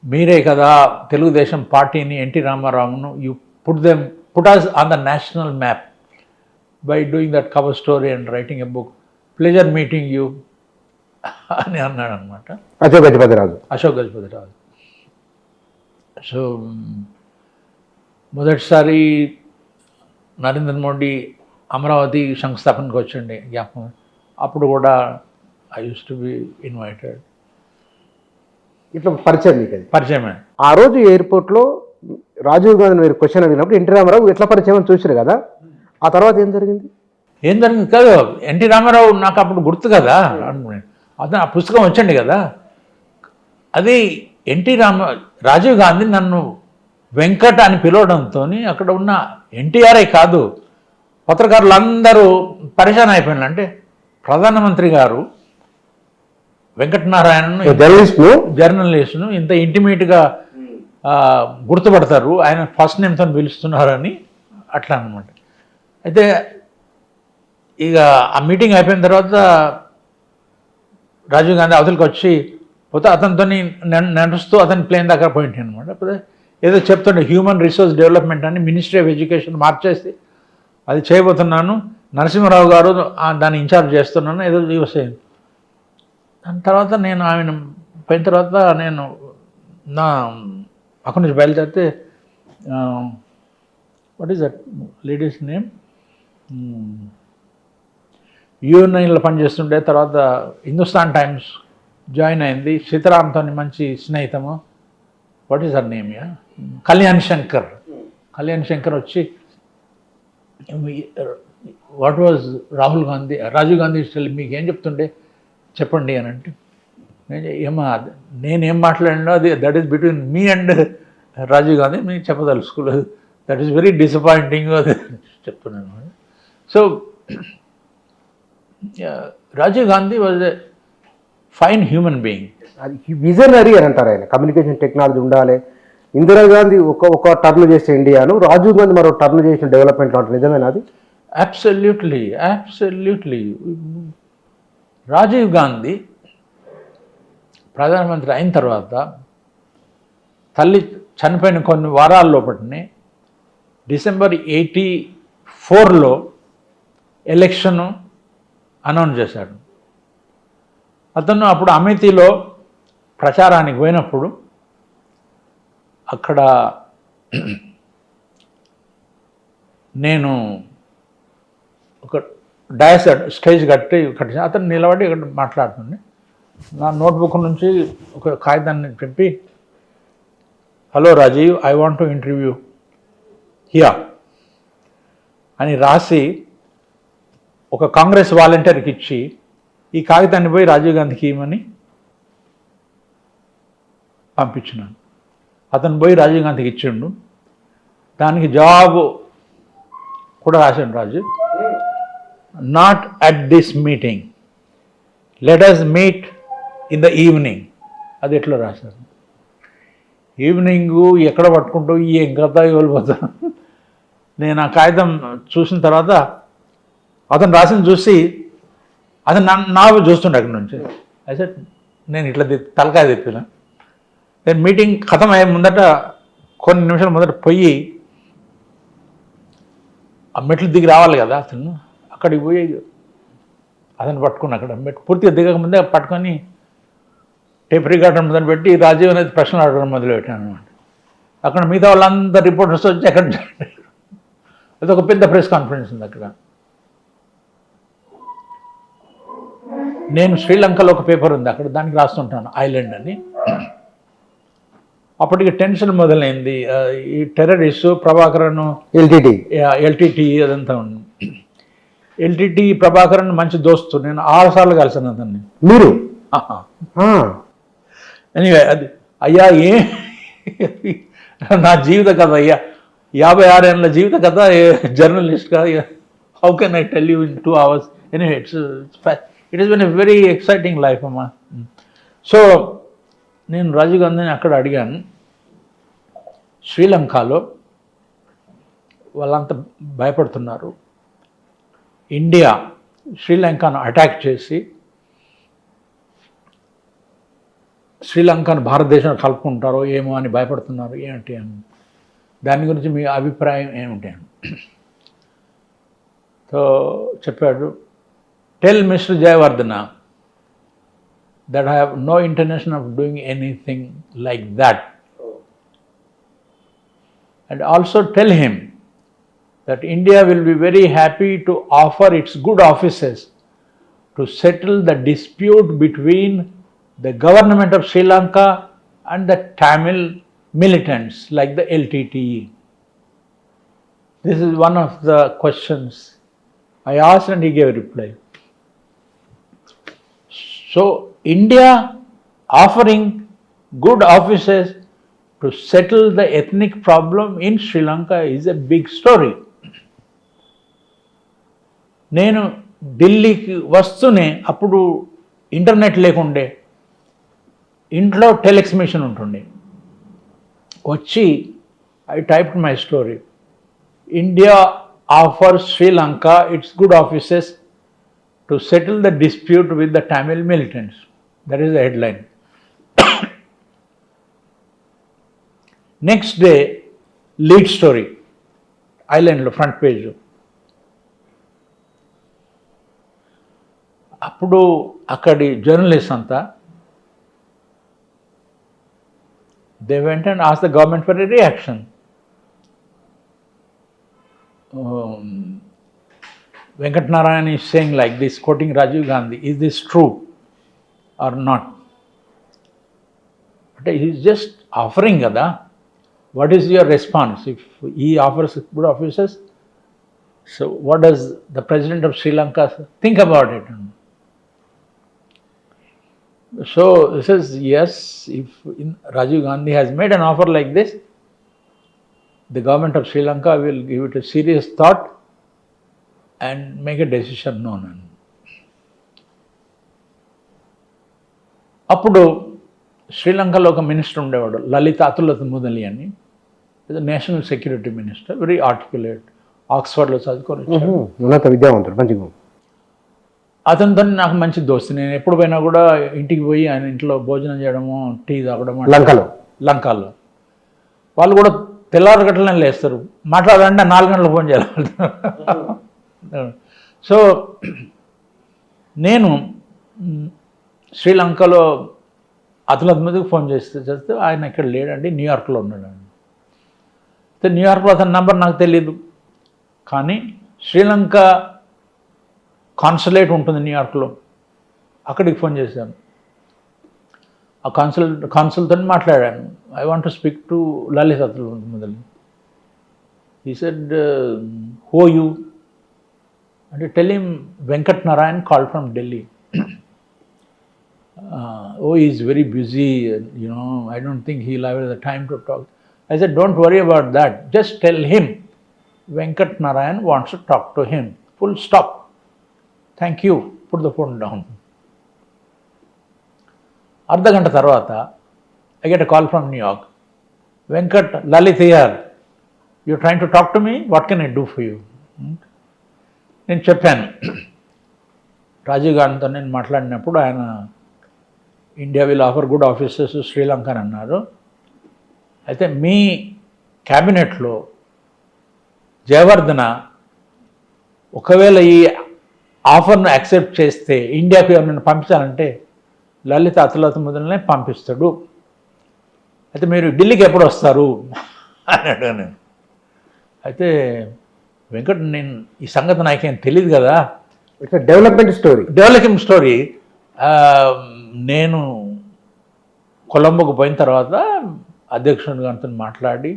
మీరే కదా తెలుగుదేశం పార్టీని, ఎన్టీ రామారావును you put us on the national map by doing that cover story and writing a book. Pleasure meeting you అని అన్నాడు అనమాట అశోక్ గజపతిరాజు. సో మొదటిసారి నరేంద్ర మోడీ అమరావతి శంకుస్థాపనకు వచ్చండి జ్ఞాపకం. అప్పుడు కూడా I use to be invited. ఇట్లా పరిచయం మీకు అది? పరిచయమే. ఆ రోజు ఎయిర్పోర్ట్లో రాజీవ్ గాంధీ మీరు క్వశ్చన్ అడిగినప్పుడు ఎన్టీ రామారావు ఎట్లా పరిచయం చూసారు కదా, ఆ తర్వాత ఏం జరిగింది? కాదు, ఎన్టీ రామారావు నాకు అప్పుడు గుర్తు కదా, అతను ఆ పుస్తకం వచ్చండి కదా, అది రాజీవ్ గాంధీ నన్ను వెంకట్ అని పిలవడంతో అక్కడ ఉన్న ఎన్టీఆర్ఐ కాదు, పత్రికారులు అందరూ పరిశాన్ అయిపోయినారు. అంటే ప్రధానమంత్రి గారు వెంకటనారాయణను, జర్నలిస్టును ఇంత ఇంటిమేట్గా గుర్తుపడతారు, ఆయన ఫస్ట్ నేమ్తో పిలుస్తున్నారని అట్లా అనమాట. అయితే ఇక ఆ మీటింగ్ అయిపోయిన తర్వాత రాజీవ్ గాంధీ అవతలికి వచ్చి పోతే అతనితో నడుస్తూ అతని ప్లేన్ దగ్గర పోయింది అనమాట. ఏదో చెప్తుండే హ్యూమన్ రిసోర్స్ డెవలప్మెంట్ అని మినిస్ట్రీ ఆఫ్ ఎడ్యుకేషన్ మార్చేసి అది చేయబోతున్నాను, నరసింహారావు గారు దాన్ని ఇన్ఛార్జ్ చేస్తున్నాను, ఏదో యూసేది. దాని తర్వాత నేను ఆయన పోయిన తర్వాత నేను నా అక్కడి నుంచి బయలుదేరితే what is that lady's name, యూఎన్ఐలో పనిచేస్తుండే, తర్వాత హిందుస్థాన్ టైమ్స్ జాయిన్ అయింది, సీతారాంతో మంచి స్నేహితము. What is her name? Kalyan Shankar వచ్చి వాట్ వాజ్ రాజీవ్ గాంధీ మీకు ఏం చెప్తుండే చెప్పండి అని అంటే, నేనేం మాట్లాడినా అది that is between me and Rajiv Gandhi, మీకు చెప్పదలుచుకోలేదు, దట్ ఈస్ వెరీ డిసప్పాయింటింగ్ అది చెప్తున్నాను. So Rajiv Gandhi was a fine human being. అది విజనరీ అని అంటారు ఆయన. కమ్యూనికేషన్ టెక్నాలజీ ఉండాలి. ఇందిరాగాంధీ ఒక టర్న్ చేసే ఇండియాను, రాజీవ్ గాంధీ మరో టర్న్ చేసిన డెవలప్మెంట్ అంటే నిజమేనా అది? అబ్సల్యూట్లీ. రాజీవ్ గాంధీ ప్రధానమంత్రి అయిన తర్వాత తల్లి చనిపోయిన కొన్ని వారాల లోపటినే డిసెంబర్ 1984లో ఎలక్షన్ అనౌన్స్ చేశాడు. అతను అప్పుడు అమేథీలో ప్రచారానికి పోయినప్పుడు అక్కడ నేను ఒక స్టేజ్ కట్టి అతను నిలబడి ఇక్కడ మాట్లాడుతుంది. నా నోట్బుక్ నుంచి ఒక కాగితాన్ని చెప్పి, hello Rajiv, I want to interview here అని రాసి ఒక కాంగ్రెస్ వాలంటీర్కి ఇచ్చి, ఈ కాగితాన్ని పోయి రాజీవ్ గాంధీకి ఇవ్వమని పంపించినాను. అతను పోయి రాజీవ్ గాంధీకి ఇచ్చిండు. దానికి జవాబు కూడా రాశాడు Raju, not at this meeting, let us meet in the evening. అది ఎట్లా రాశారు? ఈవినింగు ఎక్కడ పట్టుకుంటూ ఏం కదా వెళ్ళిపోతాను. నేను ఆ కాగితం చూసిన తర్వాత అతను రాసింది చూసి అతను నా చూస్తుండే అక్కడి నుంచి. అయితే నేను ఇట్లా తలకాయ తిప్పిన. నేను మీటింగ్ ఖతం అయ్యే ముందట కొన్ని నిమిషాల ముందట పోయి ఆ మెట్లు దిగి రావాలి కదా అతను, అక్కడికి పోయి అతను పట్టుకుని అక్కడ పూర్తిగా దిగక ముందే పట్టుకొని టేప్ రికార్డర్ మొదలు పెట్టి రాజీవ్ అనేది ప్రశ్నలు అడగడం మొదలుపెట్టాను అనమాట. అక్కడ మిగతా వాళ్ళందరూ రిపోర్టర్స్ వచ్చి అక్కడ అదొక పెద్ద ప్రెస్ కాన్ఫరెన్స్ ఉంది అక్కడ. నేను శ్రీలంకలో ఒక పేపర్ ఉంది అక్కడ, దానికి రాస్తుంటాను ఐలాండ్ అని. అప్పటికి టెన్షన్ మొదలైంది. ఈ టెర్రరిస్ట్ ప్రభాకరన్, ఎల్టీటీ అదంతా ఉంది. ఎల్టీటీ ప్రభాకరన్ మంచి దోస్తు, నేను 6 సార్లు కలిసాను అతన్ని. మీరు? ఎనీవే, అది అయ్యా నా జీవిత కథ అయ్యా, 56 ఏళ్ళ జీవిత కథ జర్నలిస్ట్గా How can I tell you in 2 hours? Anyway, it has been a very exciting life, అమ్మా. సో నేను రాజీవ్ గాంధీని అక్కడ అడిగాను, శ్రీలంకలో వాళ్ళంతా భయపడుతున్నారు, ఇండియా శ్రీలంకను అటాక్ చేసి శ్రీలంకను భారతదేశం కలుపుకుంటారో ఏమో అని భయపడుతున్నారు, ఏంటి అని, దాని గురించి మీ అభిప్రాయం ఏమిటి అని. సో చెప్పాడు, tell mister Jayavardhana that I have no intention of doing anything like that. And also tell him that India will be very happy to offer its good offices to settle the dispute between the government of Sri Lanka and the Tamil militants like the LTTE. This is one of the questions I asked and he gave a reply. So India offering good offices to settle the ethnic problem in Sri Lanka is a big story. నేను ఢిల్లీకి వస్తూనే అప్పుడు internet లేకుండే, ఇంట్లో telex machine ఉంటుండే, వచ్చి I typed my story, India offers Sri Lanka it's good offices to settle the dispute with the Tamil militants. That is the headline. Next day, lead story, Island lo front page. అప్పుడు అక్కడి journalist అంతా they went and asked the government for a reaction. Venkat Narayan is saying like this, quoting Rajiv Gandhi, is this true or not? But he is just offering kada. What is your response if he offers good offices? So what does the president of Sri Lanka think about it? So he says, yes, if Rajiv Gandhi has made an offer like this, the government of Sri Lanka will give it a serious thought and make a decision known. అప్పుడు శ్రీలంకలో ఒక minister ఉండేవాడు, లలిత అతులముదలి అని, national security minister, very articulate, ఆక్స్ఫర్డ్లో చదువుకొని వచ్చాడు, ఉన్నత విద్యావంతుడు, మంచిగా. అతనితో నాకు మంచి దోస్తు. నేను ఎప్పుడు పోయినా కూడా ఇంటికి పోయి ఆయన ఇంట్లో భోజనం చేయడము, టీ తాగడము. లంకాలో వాళ్ళు కూడా తెల్లారి గంటలనే లేస్తారు, మాట్లాడాలంటే 4 గంటలకు ఫోన్ చేయాలి. సో నేను శ్రీలంకలో అతులముదలికి ఫోన్ చేస్తే ఆయన ఇక్కడ లేడండి, న్యూయార్క్లో ఉన్నాడండి. అయితే న్యూయార్క్లో అతని నంబర్ నాకు తెలియదు, కానీ శ్రీలంక కాన్సులేట్ ఉంటుంది న్యూయార్క్లో, అక్కడికి ఫోన్ చేశాను. ఆ కాన్సుల్తో మాట్లాడాను, I want to speak to Lalith Athulathmudali. He said, who you అంటే, tell him Venkat Narayan call from Delhi. Oh, he is very busy, you know, I don't think he'll have the time to talk. I said, don't worry about that, just tell him Venkat Narayan wants to talk to him, full stop. Thank you, put the phone down. అర్ధ గంట తర్వాత I get a call from New York. Venkat, Lalit here, you're trying to talk to me, what can I do for you? నేను చెప్పాను, రాజీవ్ గాంధీతో నేను మాట్లాడినప్పుడు ఆయన India will offer good offices Sri Lanka అని అన్నారు. అయితే మీ క్యాబినెట్లో జయవర్ధన ఒకవేళ ఈ ఆఫర్ను యాక్సెప్ట్ చేస్తే ఇండియాకు ఎవరినైనా పంపించాలంటే లలిత అతులముదలినే పంపిస్తాడు. అయితే మీరు ఢిల్లీకి ఎప్పుడు వస్తారు అని అడిగాను నేను. అయితే వెంకట్, నేను ఈ సంగతి నాకేం తెలియదు కదా, ఇట్స్ డెవలపింగ్ స్టోరీ. నేను కొలంబోకు పోయిన తర్వాత అధ్యక్షుడి గారితో మాట్లాడి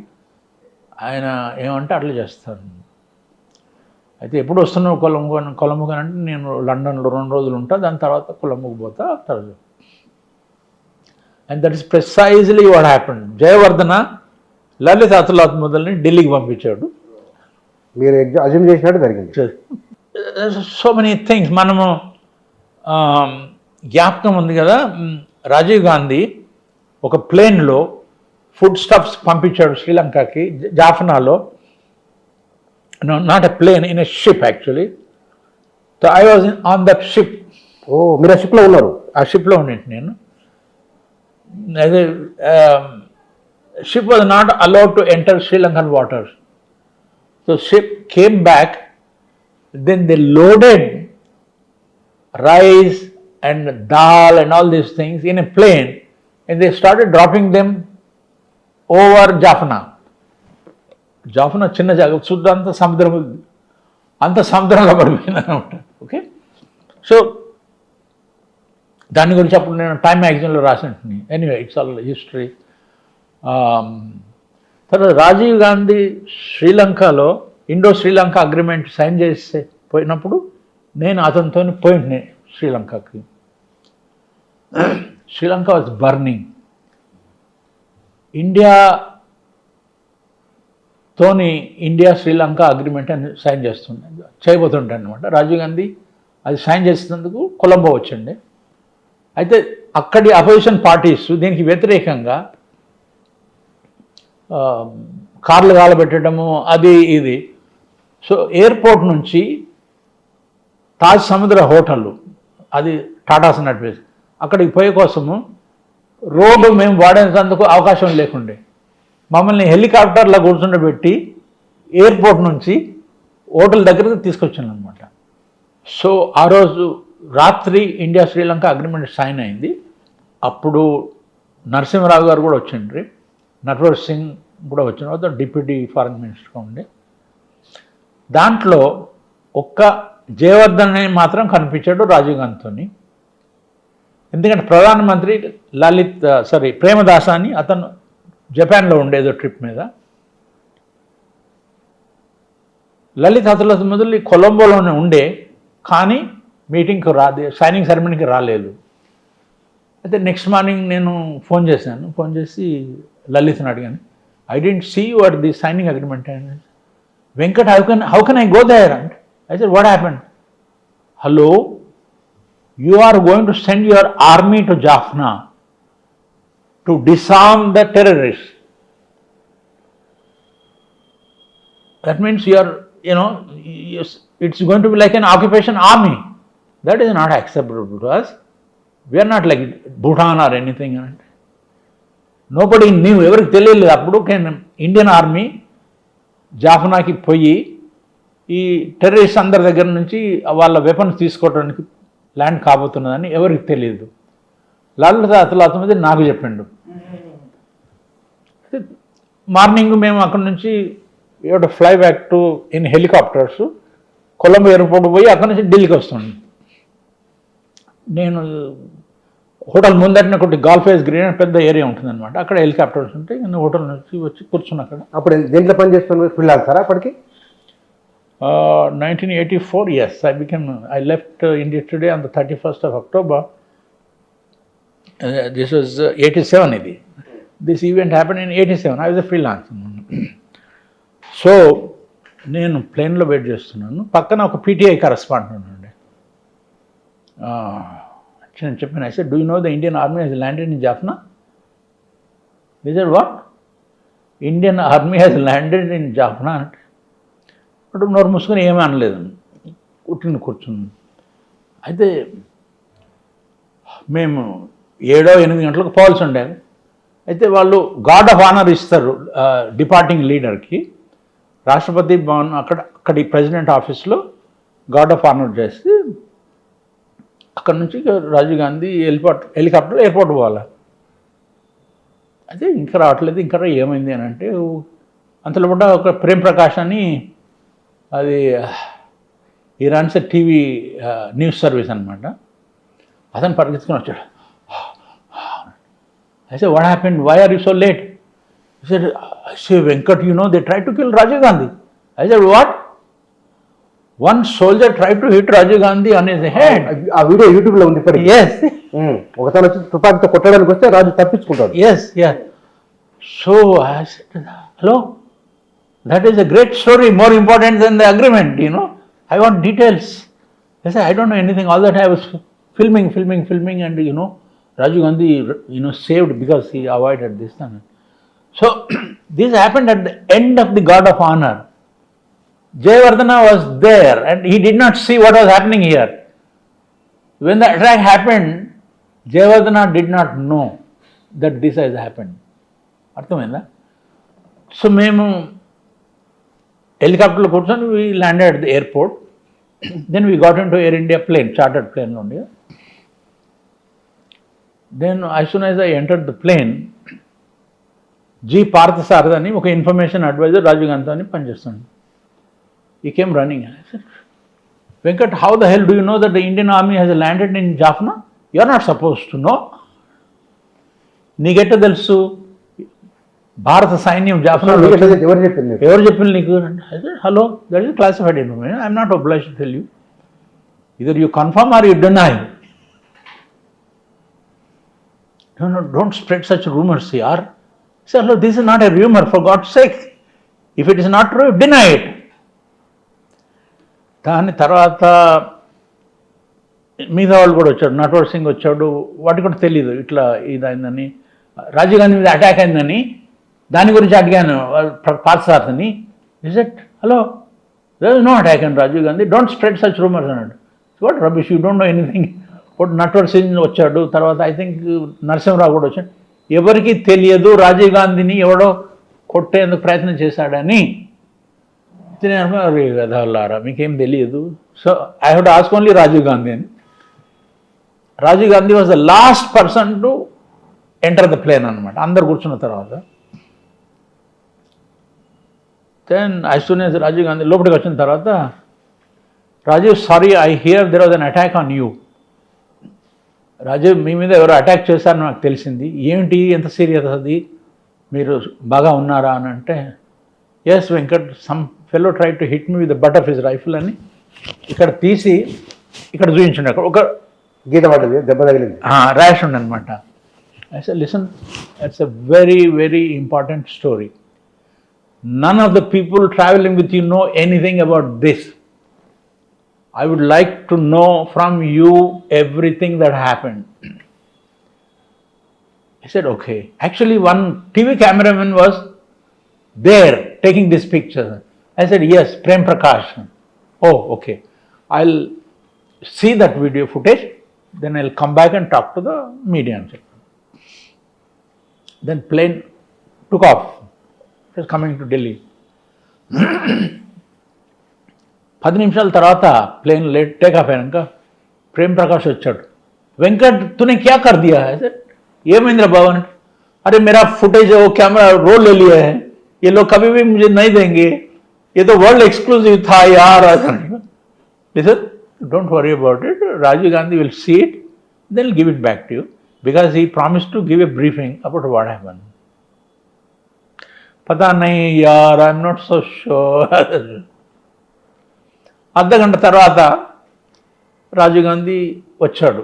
ఆయన ఏమంటే అట్లా చేస్తాను. అయితే ఎప్పుడు వస్తున్నావు కొలంబోకు అంటే, నేను లండన్లో 2 రోజులు ఉంటా, దాని తర్వాత కొలంబోకు పోతా తర్వాత. And that is precisely what happened. Jayewardene Lalith అతులముదలిని ఢిల్లీకి పంపించాడు. మీరు అజ్యూమ్ చేసినట్టు జరిగింది. సో మెనీ థింగ్స్ మనము జ్ఞాపకం ఉంది కదా, రాజీవ్ గాంధీ ఒక ప్లేన్లో ఫుడ్ స్టఫ్స్ పంపించాడు శ్రీలంకకి, జాఫ్నాలో. Not a plane, in a ship actually. So I was on that ship. ఓ, మీరు ఆ షిప్లో ఉన్నారు? ఆ షిప్లో ఉండేది నేను. అదే ship was not allowed to enter Sri Lankan waters. So ship came back, then they loaded rice and dal and all these things in a plane, and they started dropping them over Jaffna. Jaffna చిన్న జాగ, చుట్టూ అంత సముద్రంలో పడిపోయింది అనమాట. Okay, so దాని గురించి అప్పుడు నేను టైమ్ మ్యాగజైన్లో రాసినట్టుని. Anyway, it's all history. తర్వాత రాజీవ్ గాంధీ శ్రీలంకలో ఇండో శ్రీలంక అగ్రిమెంట్ సైన్ చేసి పోయినప్పుడు నేను అతనితో పోయింది శ్రీలంకకి. Sri Lanka was burning. India Sri Lanka agreement అని సైన్ చేయబోతుండే అనమాట. రాజీవ్ గాంధీ అది సైన్ చేసినందుకు కొలంబో వచ్చిండే. అయితే అక్కడి అపోజిషన్ పార్టీస్ దీనికి వ్యతిరేకంగా కార్లు కాలబెట్టడము, అది ఇది. సో ఎయిర్పోర్ట్ నుంచి తాజ్ సముద్ర హోటల్, అది టాటాస్ నడిపేసి, అక్కడికి పోయే కోసము రోడ్డు మేము వాడేందుకు అవకాశం లేకుండే. మమ్మల్ని హెలికాప్టర్లో కూర్చుండబెట్టి ఎయిర్పోర్ట్ నుంచి హోటల్ దగ్గరకు తీసుకొచ్చాను అనమాట. సో ఆ రోజు రాత్రి ఇండియా శ్రీలంక అగ్రిమెంట్ సైన్ అయింది. అప్పుడు నరసింహరావు గారు కూడా వచ్చిండ్రి, నట్వర్ సింగ్ కూడా వచ్చిన, డిప్యూటీ ఫారెన్ మినిస్టర్గా ఉండే. దాంట్లో ఒక్క జయవర్ధన్ అని మాత్రం కనిపించాడు రాజీవ్ గాంధీతో. ఎందుకంటే ప్రధానమంత్రి ప్రేమదాస అని అతను జపాన్లో ఉండేదో ట్రిప్ మీద. లలిత్ అతను మొదలు కొలంబోలోనే ఉండే, కానీ మీటింగ్కి సైనింగ్ సెరమనీకి రాలేదు. అయితే నెక్స్ట్ మార్నింగ్ నేను ఫోన్ చేశాను. ఫోన్ చేసి లలిత్ని అడిగాను, I didn't see you at the signing agreement. Venkat, how can I go there? అంటే I said, what happened? Hello, you are going to send your army to Jaffna to disarm the terrorist. That means you are, it's going to be like an occupation army. That is not acceptable to us. We are not like Bhutan or anything. Nobody knew, ఎవరికి తెలియలేదు అప్పుడు. Indian army జాఫ్నాకి పోయి ఈ terrorist అందరి దగ్గర నుంచి వాళ్ళ weapons తీసుకోవడానికి ల్యాండ్ కాబోతున్నదని ఎవరికి తెలియదు. లలిత్ అతను నాకు చెప్పిండు. మార్నింగ్ మేము అక్కడ నుంచి fly back to in helicopters Colombo airport పోయి అక్కడ నుంచి ఢిల్లీకి వస్తుంది. నేను హోటల్ ముందటిన ఒకటి గాల్ఫేజ్ గ్రీన్ అని పెద్ద ఏరియా ఉంటుందన్నమాట, అక్కడ హెలికాప్టర్స్ ఉంటాయి. నేను హోటల్ నుంచి వచ్చి కూర్చున్నా అక్కడ. అప్పుడు దేంట్లో పని చేస్తున్నారు పిల్లలు సార్ అప్పటికి? 1984, yes. I left India today on the 31st of October. This was 87 ఇది. This event happened in 87. I was a freelancer. So నేను ప్లేన్లో వెయిట్ చేస్తున్నాను. పక్కన ఒక పీటీఐ కరెస్పాండెంట్ ఉండే. నేను చెప్పాను, I said, do you know the Indian army has landed in Jaffna? He said, what? Indian army has landed in Jaffna. అప్పుడు నోరు మూసుకొని ఏమీ అనలేదు, కూర్చున్నాను. అయితే మేము 7-8 గంటలకు పోవాల్సి ఉండేది. అయితే వాళ్ళు గార్డ్ ఆఫ్ ఆనర్ ఇస్తారు డిపార్టింగ్ లీడర్కి. రాష్ట్రపతి భవన్ అక్కడి ప్రెసిడెంట్ ఆఫీస్లో గార్డ్ ఆఫ్ ఆనర్ చేసి అక్కడ నుంచి రాజీవ్ గాంధీ హెలికాప్టర్ ఎయిర్పోర్ట్ పోవాలి. అయితే ఇంకా రావట్లేదు, ఇంకా ఏమైంది అని అంటే, అంతలో కూడా ఒక ప్రేమ్ ప్రకాష్ అని, అది ఇరాన్స్ టీవీ న్యూస్ సర్వీస్ అనమాట, అతను పరిగెత్తుకుని వచ్చాడు. I said, what happened? Why are you so late? He said, I say, Venkat, they tried to kill Rajiv Gandhi. I said, what? One soldier tried to hit Rajiv Gandhi on his head. ఆ video యూట్యూబ్లో ఉంది ఇప్పటికి. Yes. ఒకసారి వచ్చి తుపాకీతో కొట్టడానికి వస్తే రాజు తప్పించుకుంటాడు. Yes, yeah. So I said, hello, that is a great story, more important than the agreement, I want details. I said, I don't know anything. All that I was filming, and Rajiv Gandhi, saved because he avoided this thing. So this happened at the end of the Guard of Honor. Jayawardena was there and he did not see what was happening here. When the attack happened, Jayawardena did not know that this has happened. అర్థమైందా? So మేము హెలికాప్టర్లో కూర్చొని we landed at the airport. Then we got into Air India plane, chartered ప్లేన్లో ఉండి. Then as soon as I entered the plane, G Parthasarathy అని ఒక information advisor Rajiv గాంధీతో అని పనిచేస్తుంది. He came running. I said, Venkat, how the hell do you know that the Indian army has landed in Jaffna? You are not supposed to know. నీకెట్ట తెలుసు భారత సైన్యం జాఫ్నా? ఎవరు చెప్పింది? ఎవరు చెప్పింది నీకు? Hello, that is classified information. I'm not obliged to tell you. Either you confirm or you deny. Don't spread such rumors here. Say, hello, this is not a rumor, for God's sake. If it is not true, deny it. దాని తర్వాత మిగతా వాళ్ళు కూడా వచ్చాడు, నట్వర్ సింగ్ వచ్చాడు. వాటికి కూడా తెలీదు ఇట్లా ఇదైందని, రాజీవ్ గాంధీ మీద అటాక్ అయిందని. దాని గురించి అడిగాను పార్థసారథిని. Is it? Hello, there is no attack and Rajiv Gandhi, don't spread such rumours అన్నాడు. What rubbish, you don't know anything. ఒకటి నట్వర్ సింగ్ వచ్చాడు, తర్వాత ఐ థింక్ నరసింహరావు కూడా వచ్చాడు. ఎవరికి తెలియదు రాజీవ్ గాంధీని ఎవడో కొట్టేందుకు ప్రయత్నం చేశాడని. వెదవల్లారా, మీకేం తెలియదు. So I have to ask only Rajiv Gandhi అని. Rajiv Gandhi was the last person to enter the plane అనమాట, అందరు కూర్చున్న తర్వాత. Then as soon as Rajiv Gandhi లోపలికి వచ్చిన తర్వాత, Rajiv, sorry, I hear there was an attack on you. Rajiv, మీ మీద ఎవరో అటాక్ చేశారని నాకు తెలిసింది. ఏంటి, ఎంత సీరియస్ అది, మీరు బాగా ఉన్నారా అని అంటే, yes Venkat, some fellow try to hit me with the butt of his rifle అని ఇక్కడ తీసి ఇక్కడ చూపించండి. అక్కడ ఒక గీత పడ్డది, దెబ్బ తగిలింది, ర్యాష్ ఉండి అనమాట. I said, listen, it's a very very important story. None of the people travelling with you know anything about this. I would like to know from you everything that happened. He said, okay. Actually, one TV cameraman was there taking this picture. I said, yes, Prem Prakash. Oh, okay. I'll see that video footage, then I'll come back and talk to the media. Then plane took off. It was coming to Delhi. 10 నిమిషాల తర్వాత plane take off అయినాక ప్రేమ్ ప్రకాష్ వచ్చాడు. వెంకట్, తూనే క్యా కర్ దియా? ఏమైందిరా బాబు అంటే, అరే मेरा फुटेज वो कैमरा रोल ले लिया है, ये लोग कभी भी मुझे नहीं देंगे, ये तो वर्ल्ड एक्सक्लूसिव था यार. Listen, don't worry about it. Rajiv Gandhi will see it, they'll give it back to you, because he promised to give a briefing about what happened. పతా నహీ యార్, ఐఎమ్ నాట్ సో షూర్. అర్ధగంట తర్వాత రాజీవ్ గాంధీ వచ్చాడు.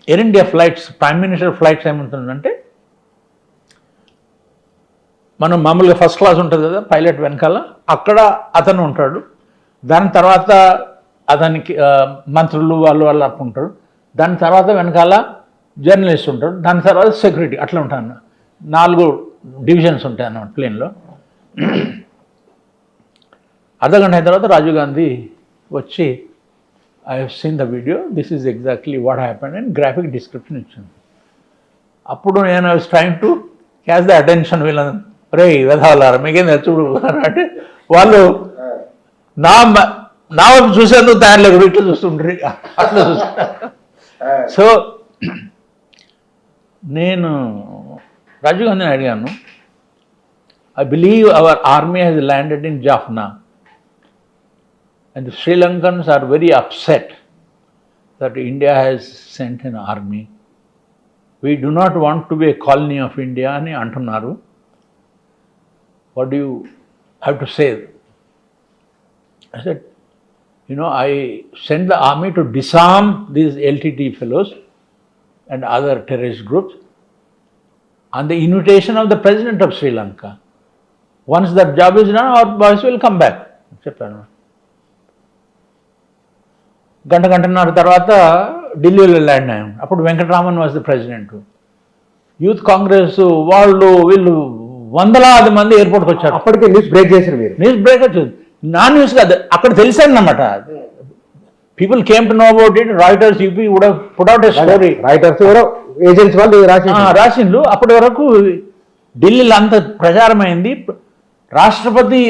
Air India flights, prime minister flights ఏముంటుందంటే, మనం మామూలుగా first class ఉంటుంది కదా, pilot వెనకాల, అక్కడ అతను ఉంటాడు. దాని తర్వాత అతనికి మంత్రులు వాళ్ళు అప్పుడు ఉంటారు. దాని తర్వాత వెనకాల జర్నలిస్ట్ ఉంటాడు. దాని తర్వాత సెక్యూరిటీ, అట్లా ఉంటాను. 4 డివిజన్స్ ఉంటాయి అన్నమాట ప్లేన్లో. అర్ధగంట అయిన తర్వాత రాజీవ్ గాంధీ వచ్చి, I have seen the video, this is exactly what happened and graphic description ఇచ్చింది. అప్పుడు నేను I was trying to catch the attention. వీళ్ళని, రే వెదవాలారా, మీకేం చూడు అంటే, వాళ్ళు నా వైపు చూసేందుకు తయారు లేదు, ఇట్లా చూస్తుండ్రి, అట్లా చూస్తుంటారు. సో నేను రాజీవ్ గాంధీని అడిగాను, I believe hour army has landed in Jaffna. And the Sri Lankans are very upset that India has sent an army. We do not want to be a colony of India ani antunnaru. What do you have to say? I said, I sent the army to disarm these LTT fellows and other terrorist groups on the invitation of the President of Sri Lanka. Once that job is done, our boys will come back. గంటన్నర తర్వాత ఢిల్లీలో land అయ్యాం. అప్పుడు Venkataraman was the president. Youth Congress వాళ్ళు వీళ్ళు వందలాది మంది ఎయిర్పోర్ట్కి వచ్చారు. అప్పటికే న్యూస్ బ్రేక్ చేశారు మీరు. న్యూస్ బ్రేక్ వచ్చింది, నా న్యూస్ కాదు, అక్కడ తెలిసానమాట. People came to know about it. Reuters UP would have put out a story. Writers ఎవరో ఏజెంట్స్ వాళ్ళు రాసిండ్రు. అప్పటి వరకు ఢిల్లీలో అంత ప్రచారమైంది. రాష్ట్రపతి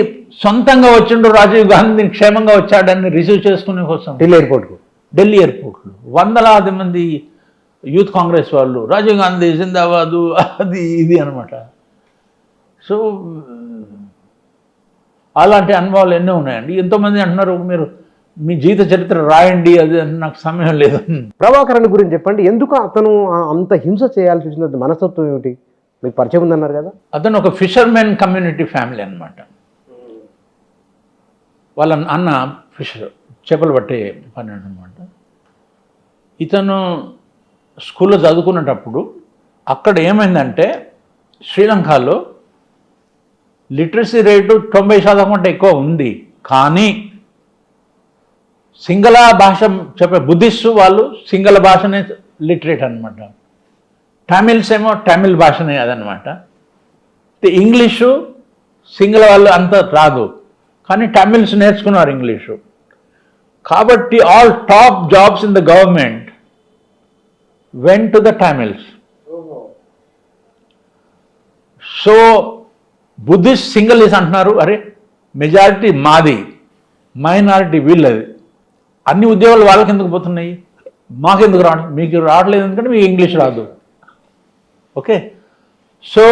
సొంతంగా వచ్చిండు, రాజీవ్ గాంధీ క్షేమంగా వచ్చాడని రిసీవ్ చేసుకునే కోసం ఢిల్లీ ఎయిర్పోర్ట్లు వందలాది మంది యూత్ కాంగ్రెస్ వాళ్ళు, రాజీవ్ గాంధీ జిందాబాదు అది ఇది అనమాట. సో అలాంటి అనుభవాలు ఎన్నో ఉన్నాయండి. ఎంతోమంది అంటున్నారు మీరు మీ జీవిత చరిత్ర రాయండి, అది నాకు సమయం లేదు. ప్రభాకరన్ గురించి చెప్పండి. ఎందుకు అతను అంత హింస చేయాల్సి వచ్చింది? మనస్తత్వం ఏమిటి? మీకు పరిచయం ఉందన్నారు కదా. అతను ఒక ఫిషర్మెన్ కమ్యూనిటీ ఫ్యామిలీ అనమాట. వాళ్ళ అన్న ఫిషర్, చేపలు పట్టే పని అనమాట. ఇతను స్కూల్లో చదువుకునేటప్పుడు అక్కడ ఏమైందంటే శ్రీలంకలో లిటరసీ రేటు 90% కంటే ఎక్కువ ఉంది. కానీ సింగళ భాష చెప్పే బుద్ధిస్ట్ వాళ్ళు సింగళ భాషనే లిటరేట్ అనమాట. తమిళ్స్ ఏమో తమిళ్ భాషనే అదనమాట. ఇంగ్లీషు సింగళ వాళ్ళు అంత రాదు, కానీ తమిళ్స్ నేర్చుకున్నారు ఇంగ్లీషు. కాబట్టి all top jobs in the government went to the Tamils. So Buddhist Sinhalese అంటున్నారు, అరే మెజారిటీ మాది, మైనారిటీ వీళ్ళది, అన్ని ఉద్యోగాలు వాళ్ళకి ఎందుకు పోతున్నాయి, మాకెందుకు రావడం, మీకు రావట్లేదు ఎందుకంటే మీకు ఇంగ్లీష్ రాదు. ఓకే, సో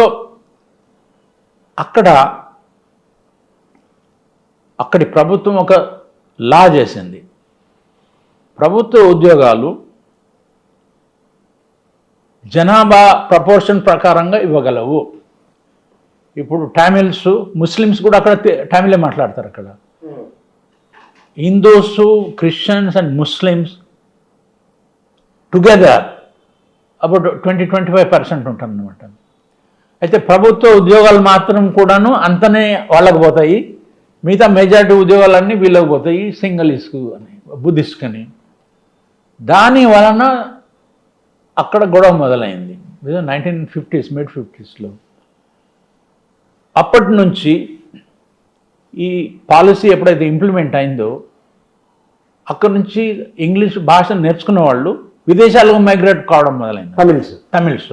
అక్కడి ప్రభుత్వం ఒక లా చేసింది, ప్రభుత్వ ఉద్యోగాలు జనాభా ప్రపోర్షన్ ప్రకారంగా ఇవ్వగలవు. ఇప్పుడు తమిళ్స్, ముస్లిమ్స్ కూడా అక్కడ తమిళే మాట్లాడతారు. అక్కడ Hindus, Christians and Muslims together about 20-25% ఉంటారన్నమాట. అయితే ప్రభుత్వ ఉద్యోగాలు మాత్రం కూడాను అంతనే వాళ్ళకు పోతాయి, మిగతా మెజారిటీ ఉద్యోగాలన్నీ వీళ్ళకి పోతాయి, సింగలీస్కు అని బుద్ధిస్ట్కి అని. దాని వలన అక్కడ గొడవ మొదలైంది 1950s, mid-50s. అప్పటి నుంచి ఈ పాలసీ ఎప్పుడైతే ఇంప్లిమెంట్ అయిందో అక్కడి నుంచి ఇంగ్లీష్ భాష నేర్చుకున్న వాళ్ళు విదేశాలకు మైగ్రేట్ కావడం మొదలైంది. తమిళ్స్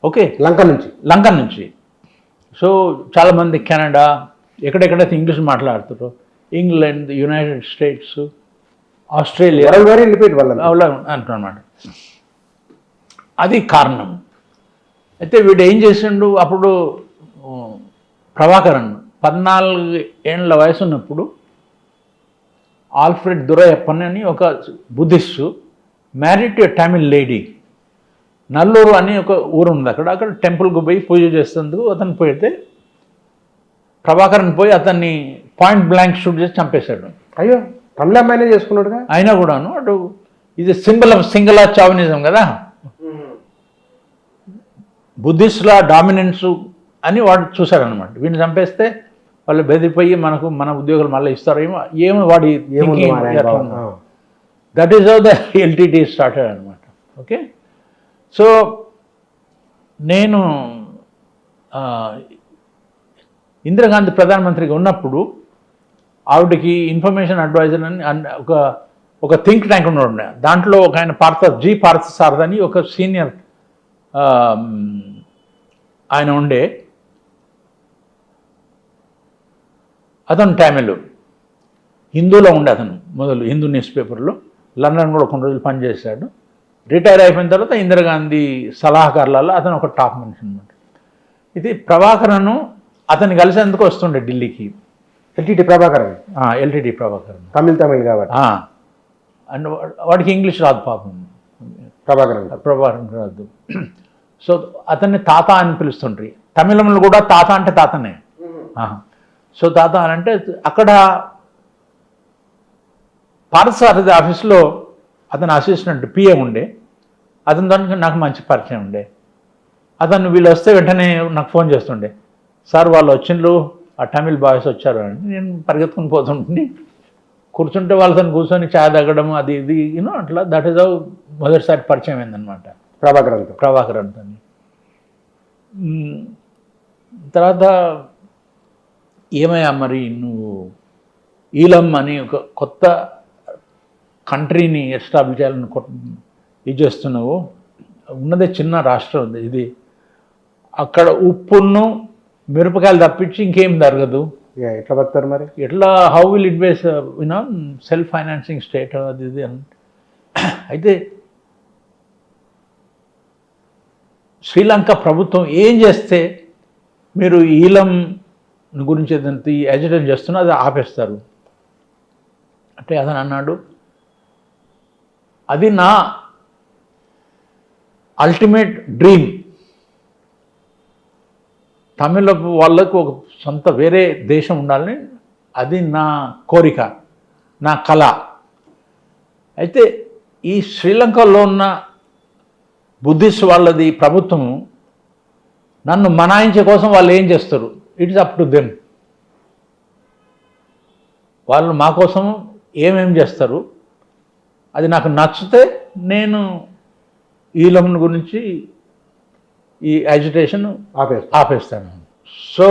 ఓకే, లంక నుంచి. సో చాలామంది కెనడా, ఎక్కడెక్కడైతే ఇంగ్లీష్ మాట్లాడుతారో, ఇంగ్లాండ్, యునైటెడ్ స్టేట్స్, ఆస్ట్రేలియా అంటున్నమాట. అది కారణం. అయితే వీడు ఏం చేసిండు, అప్పుడు ప్రభాకరన్ 14 ఏళ్ళ వయసు ఉన్నప్పుడు ఆల్ఫ్రెడ్ దురయప్పన్ అని ఒక Buddhist married to Tamil lady. Nallur అని ఒక ఊరు ఉంది, అక్కడ టెంపుల్కి పోయి పూజ చేసేందుకు అతను పోయితే ప్రభాకరన్ పోయి అతన్ని పాయింట్ బ్లాంక్ షూట్ చేసి చంపేశాడు. అయ్యో, తమిళ అమ్మాయినే చేసుకున్నాడుగా. అయినా కూడాను అటు ఇది సింబల్ ఆఫ్ సింగళ చావనిజం కదా, బుద్ధిస్టుల డామినెన్స్ అని వాడు చూశాడనమాట. వీడిని చంపేస్తే వాళ్ళు బెదిరిపోయి మన ఉద్యోగాలు మళ్ళీ ఇస్తారేమో, ఏమో వాడి that is how the LTT started అనమాట. ఓకే, సో నేను ఇందిరాగాంధీ ప్రధానమంత్రిగా ఉన్నప్పుడు ఆవిడకి ఇన్ఫర్మేషన్ అడ్వైజర్ అని ఒక థింక్ ట్యాంక్ ఉండే. దాంట్లో ఒక ఆయన పార్థసారథి అని ఒక సీనియర్ ఆయన ఉండే. అతను తమిళ్, హిందూలో ఉండే. అతను మొదలు హిందూ న్యూస్ పేపర్లో, లండన్ కూడా కొన్ని రోజులు పనిచేశాడు. రిటైర్ అయిపోయిన తర్వాత ఇందిరాగాంధీ సలహాదారులలో అతను ఒక టాప్ మనిషి అనమాట. ఇది ప్రభాకరన్ అతన్ని కలిసేందుకు వస్తుండే ఢిల్లీకి. ఎల్టీటీ ప్రభాకరన్ తమిళ్ కాబట్టి, అండ్ వాడికి ఇంగ్లీష్ రాదు పాపం, ప్రభాకరన్ రాదు. సో అతన్ని తాత అని పిలుస్తుండ్రి. తమిళంలో కూడా తాత అంటే తాతనే. సో తాత అని అంటే అక్కడ పార్థసారథి ఆఫీస్లో అతను అసిస్టెంట్ పిఏ ఉండే. అతని దానికి నాకు మంచి పరిచయం ఉండే. అతను వీళ్ళు వస్తే వెంటనే నాకు ఫోన్ చేస్తుండే, సార్ వాళ్ళు వచ్చిండ్రు, ఆ తమిళ్ బాయ్స్ వచ్చారు అని. నేను పరిగెత్తుకుని పోతుంటే కూర్చుంటే వాళ్ళతో కూర్చొని ఛాయ్ తాగడం అది ఇది యూనో అట్లా దట్ ఈస్ హౌ మొదటిసారి పరిచయం అయిందనమాట ప్రభాకరన్తో. తర్వాత ఏమయ్యా మరి నువ్వు ఈలం అని ఒక కొత్త కంట్రీని ఎస్టాబ్లిష్ చేయాలని ఇది చేస్తున్నావు, ఉన్నదే చిన్న రాష్ట్రం ఉంది ఇది, అక్కడ ఉప్పును మిరపకాయలు తప్పించి ఇంకేం జరగదు, ఎట్లా బతారు మరి, ఎట్లా how will it base you know self financing state అది ఇది అని. అయితే శ్రీలంక ప్రభుత్వం ఏం చేస్తే మీరు ఈలం గురించి ఏదంత ఎజిటేట్ చేస్తున్నా అది ఆపేస్తారు అంటే అతను అన్నాడు, అది నా అల్టిమేట్ డ్రీమ్, తమిళ వాళ్ళకు ఒక సొంత వేరే దేశం ఉండాలని అది నా కోరిక, నా కళ. అయితే ఈ శ్రీలంకలో ఉన్న బుద్ధిస్ట్ వాళ్ళది ప్రభుత్వం నన్ను మనాయించే కోసం వాళ్ళు ఏం చేస్తారు, ఇట్స్ అప్ టు దెమ్. వాళ్ళు మా కోసం ఏమేం చేస్తారు, అది నాకు నచ్చితే నేను ఈలం గురించి ఈ అజిటేషన్ ఆపేస్తాను. సో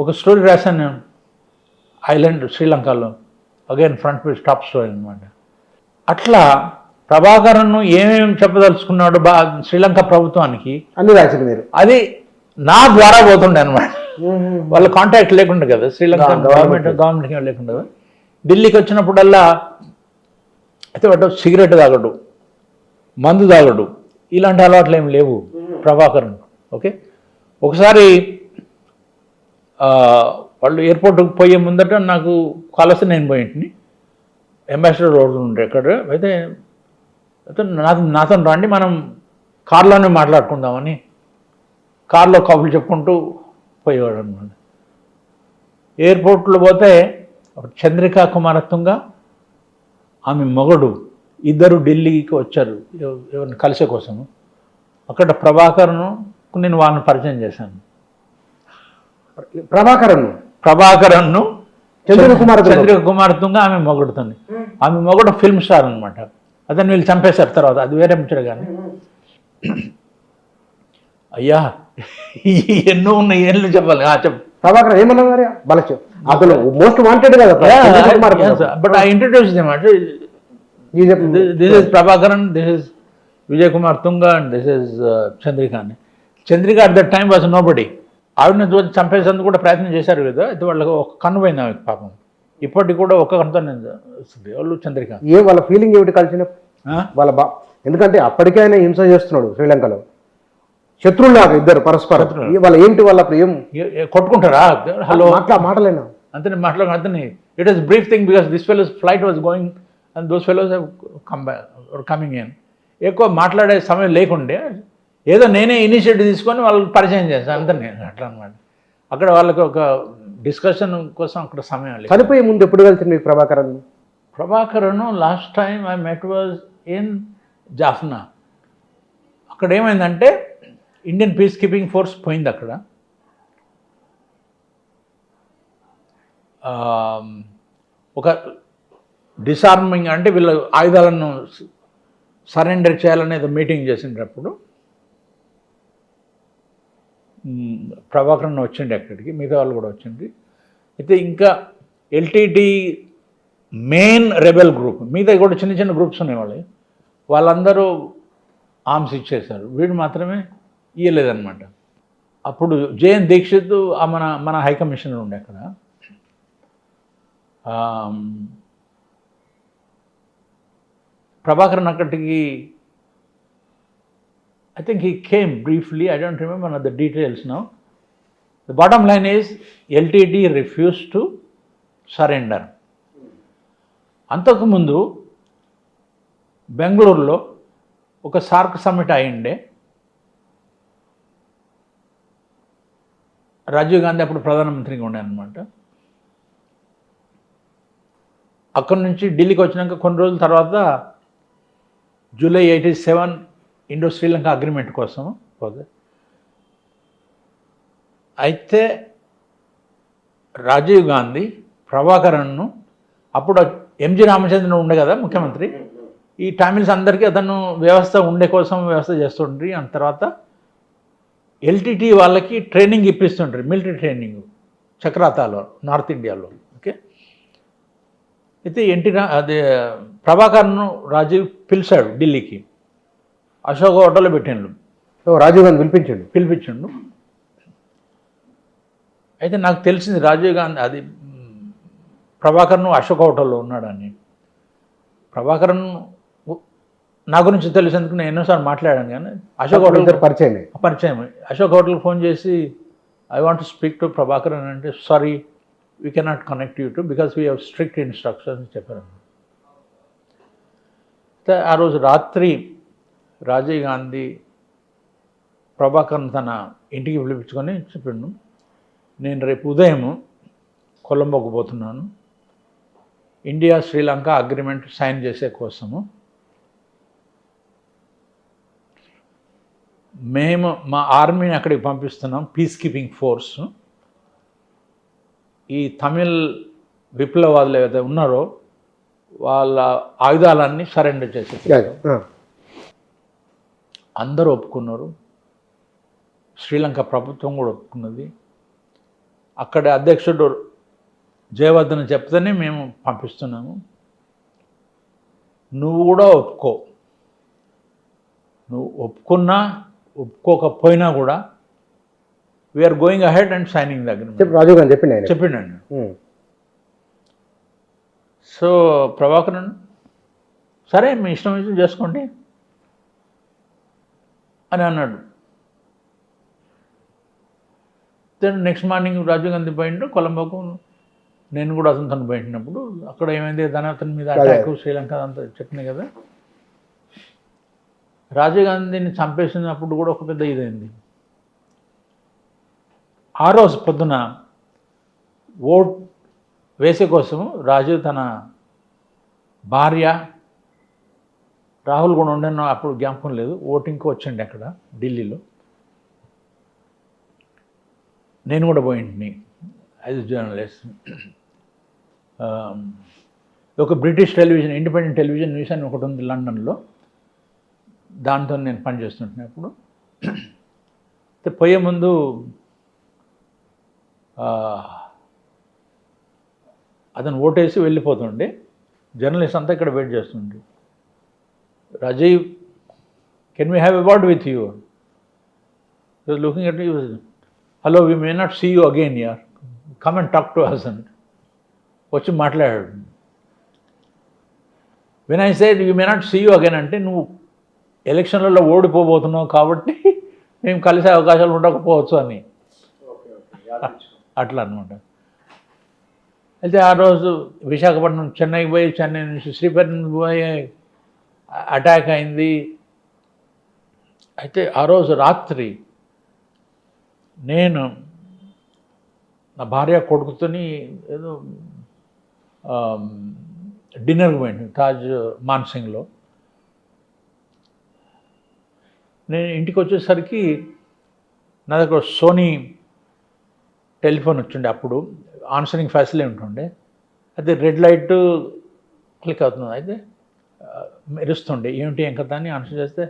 ఒక స్టోరీ రాశాను నేను, ఐలాండ్ శ్రీలంకలో, again front page top story అనమాట. అట్లా ప్రభాకరన్ను ఏమేమి చెప్పదలుచుకున్నాడు శ్రీలంక ప్రభుత్వానికి అన్ని రాసింది మీరు, అది నా ద్వారా పోతుండే అనమాట. వాళ్ళ కాంటాక్ట్ లేకుండా కదా, శ్రీలంక గవర్నమెంట్ లేకుండా. ఢిల్లీకి వచ్చినప్పుడల్లా అయితే వాడు సిగరెట్ తాగడు, మందు తాగడు, ఇలాంటి అలవాట్లు ఏమి లేవు ప్రభాకరన్. ఓకే, ఒకసారి వాళ్ళు ఎయిర్పోర్ట్కి పోయే ముందట నాకు కలిసి నేను పోయింటిని, అంబాసిడర్ రోడ్ ఉండే అక్కడ. అయితే నాతో రండి మనం కార్లోనే మాట్లాడుకుందామని కార్లో కబుర్లు చెప్పుకుంటూ పోయేవాడు అనమాట. ఎయిర్పోర్ట్లో పోతే చంద్రికా కుమారత్వంగా ఆమె మొగడు ఇద్దరు ఢిల్లీకి వచ్చారు ఎవరిని కలిసే కోసము. అక్కడ ప్రభాకరను నేను వాళ్ళని పరిచయం చేశాను. ప్రభాకరన్ను చంద్రిక కుమారత్వంగా ఆమె మొగడుతుంది. ఆమె మొగడు ఫిల్మ్ స్టార్ అనమాట. అతను వీళ్ళు చంపేశారు తర్వాత, అది వేరే ముచ్చట. కానీ అయ్యా ఎన్నో ఉన్నాయి, ఏళ్ళు చెప్పాలి. చెప్పు ప్రభాకర్ ఏమన్నా మరి అతను మోస్ట్ వాంటెడ్ కదా. బట్ ఐ ఇంట్రడ్యూస్ దెమ్ అంటే this is Prabhakaran, this is Vijay Kumar Tunga and this is Chandrika అని. Chandrika at that time was nobody. ఆవిడని చంపేసేందుకు కూడా ప్రయత్నం చేశారు కదా. అయితే వాళ్ళకి ఒక కన్ను పోయింది ఆమెకు పాపం. ఇప్పటికి కూడా ఒక కన్నుతో వస్తుంది వాళ్ళు చంద్రిక. వాళ్ళ ఫీలింగ్ ఏమిటి కలిసిన వాళ్ళ ఎందుకంటే అప్పటికే ఆయన హింస చేస్తున్నాడు శ్రీలంకలో, శత్రువులాగా ఇద్దరు పరస్పరం. వాళ్ళ ఏమిటి వాళ్ళ ప్రియం కొట్టుకుంటారా? హలో మాటలేనా అంతే మాట్లాడు. అంతే it is brief thing because this fellows flight was going and those fellows coming in. ఎక్కువ మాట్లాడే సమయం లేకుండే ఏదో నేనే ఇనిషియేటివ్ తీసుకొని వాళ్ళకి పరిచయం చేశాను అంతే. నేను అట్లా అనమాట. అక్కడ వాళ్ళకి ఒక డిస్కషన్ కోసం అక్కడ సమయం లేదు. చనిపోయే ముందు ఎప్పుడు వెళ్తుంది మీకు Prabhakaran last time I met was in Jaffna. అక్కడ ఏమైందంటే ఇండియన్ పీస్ కీపింగ్ ఫోర్స్ పోయింది అక్కడ. ఒక డిసార్మింగ్ అంటే వీళ్ళ ఆయుధాలను సరెండర్ చేయాలనేది మీటింగ్ చేసినప్పుడు ప్రభాకరన్ వచ్చిండి అక్కడికి, మిగతా వాళ్ళు కూడా వచ్చింది. అయితే ఇంకా ఎల్టీటీ మెయిన్ రెబెల్ గ్రూప్, మిగతా కూడా చిన్న చిన్న గ్రూప్స్ ఉన్నాయి, వాళ్ళందరూ ఆర్మ్స్ ఇచ్చేశారు, వీడు మాత్రమే ఇవ్వలేదన్నమాట. అప్పుడు జేఎన్ దీక్షిత్ మన హైకమిషనర్ ఉండే అక్కడ. ప్రభాకరన్ అక్కడికి I think he came briefly, I don't remember the details now. The bottom line is LTT refused to surrender. అంతకుముందు బెంగళూరులో ఒక సార్క్ సమ్మిట్ అయ్యిండే. రాజీవ్ గాంధీ అప్పుడు ప్రధానమంత్రిగా ఉండే అనమాట. అక్కడి నుంచి ఢిల్లీకి వచ్చినాక కొన్ని రోజుల తర్వాత జూలై 87 ఇండో శ్రీలంక అగ్రిమెంట్ కోసం పోతే, అయితే రాజీవ్ గాంధీ ప్రభాకరన్ను, అప్పుడు ఎంజి రామచంద్రన్ ఉండే కదా ముఖ్యమంత్రి, ఈ టామిల్స్ అందరికీ అతను వ్యవస్థ ఉండే కోసం వ్యవస్థ చేస్తుండ్రి. అంత తర్వాత ఎల్టీటీ వాళ్ళకి ట్రైనింగ్ ఇప్పిస్తుంటారు, మిలిటరీ ట్రైనింగ్ చక్రాతాలో, నార్త్ ఇండియాలో. ఓకే, అయితే అదే ప్రభాకర్ను రాజీవ్ పిలిచాడు ఢిల్లీకి, అశోక్ హోటల్లో పెట్టిండు. రాజీవ్ గాంధీ పిలిపించిండు. అయితే నాకు తెలిసింది రాజీవ్ గాంధీ అది ప్రభాకర్ను అశోక్ హోటల్లో ఉన్నాడని. ప్రభాకరన్ నా గురించి తెలిసేందుకు నేను ఎన్నోసార్లు మాట్లాడాను, కానీ అశోక్ హోటల్ పరిచయం. అశోక్ హోటల్కి ఫోన్ చేసి I want to speak to Prabhakaran అంటే, sorry we cannot connect you to because we have strict instructions చెప్పారు. ఆ రోజు రాత్రి రాజీవ్ గాంధీ ప్రభాకరన్ తన ఇంటికి పిలిపించుకొని చెప్పిండు, నేను రేపు ఉదయం కొలంబోకు పోతున్నాను, ఇండియా శ్రీలంక అగ్రిమెంట్ సైన్ చేసే కోసము. మేము మా ఆర్మీని అక్కడికి పంపిస్తున్నాం, పీస్ కీపింగ్ ఫోర్స్. ఈ తమిళ్ విప్లవాదులు ఏదైతే ఉన్నారో వాళ్ళ ఆయుధాలన్నీ సరెండర్ చేసేసారు. అందరూ ఒప్పుకున్నారు, శ్రీలంక ప్రభుత్వం కూడా ఒప్పుకున్నది. అక్కడ అధ్యక్షుడు జయవర్ధన్ చెప్తేనే మేము పంపిస్తున్నాము, నువ్వు కూడా ఒప్పుకో, నువ్వు ఒప్పుకున్నా ఒప్పుకోకపోయినా కూడా we are going ahead and signing the agreement Rajiv Gandhi చెప్పిండండి. సో ప్రభాకరన్ సరే మీ ఇష్టం చేసుకోండి అని అన్నాడు. Then next morning Rajiv Gandhi పోయిండు కొలంబోకు, నేను కూడా అతను పోయినప్పుడు అక్కడ ఏమైంది, ధనాథన్ మీద అటాక్ శ్రీలంక అంతా చెప్పినాయి కదా. రాజీవ్ గాంధీని చంపేసినప్పుడు కూడా ఒక పెద్ద ఇదైంది. ఆ రోజు పొద్దున ఓట్ వేసే కోసము రాజీవ్ తన భార్య రాహుల్ కూడా ఉండేనో అప్పుడు జ్ఞాపకం లేదు, ఓటింగ్కి వచ్చండి అక్కడ ఢిల్లీలో. నేను కూడా పోయింటిని యాజ్ జర్నలిస్ట్. ఒక British television, independent television news అని ఒకటి ఉంది లండన్లో, దాంతో నేను పనిచేస్తుంటున్నప్పుడు పోయే ముందు అతను ఓటేసి వెళ్ళిపోతుండే, జర్నలిస్ట్ అంతా ఇక్కడ వెయిట్ చేస్తుండే. Rajiv, can we have a word with you? Looking at you, hello we may not see you again యార్, come and talk to us అని వచ్చి మాట్లాడాడు. When I said you may not see you again అంటే, నువ్వు ఎలక్షన్లలో ఓడిపోబోతున్నావు కాబట్టి మేము కలిసే అవకాశాలు ఉండకపోవచ్చు అని, అట్లా అనమాట. అయితే ఆ రోజు విశాఖపట్నం చెన్నైకి పోయి, చెన్నై నుంచి శ్రీపట్నం పోయి అటాక్ అయింది. అయితే ఆ రోజు రాత్రి నేను నా భార్య కొడుకుతోని ఏదో డిన్నర్కి పోయింది తాజ్ మాన్సింగ్లో. నేను ఇంటికి వచ్చేసరికి నా దగ్గర సోనీ టెలిఫోన్ వచ్చిండే, అప్పుడు ఆన్సరింగ్ ఫెసిలిటీ ఉంటుండే. అయితే రెడ్ లైట్ క్లిక్ అవుతుంది, అయితే మెరుస్తుండే, ఏమిటి ఏం కదా అని ఆన్సర్ చేస్తే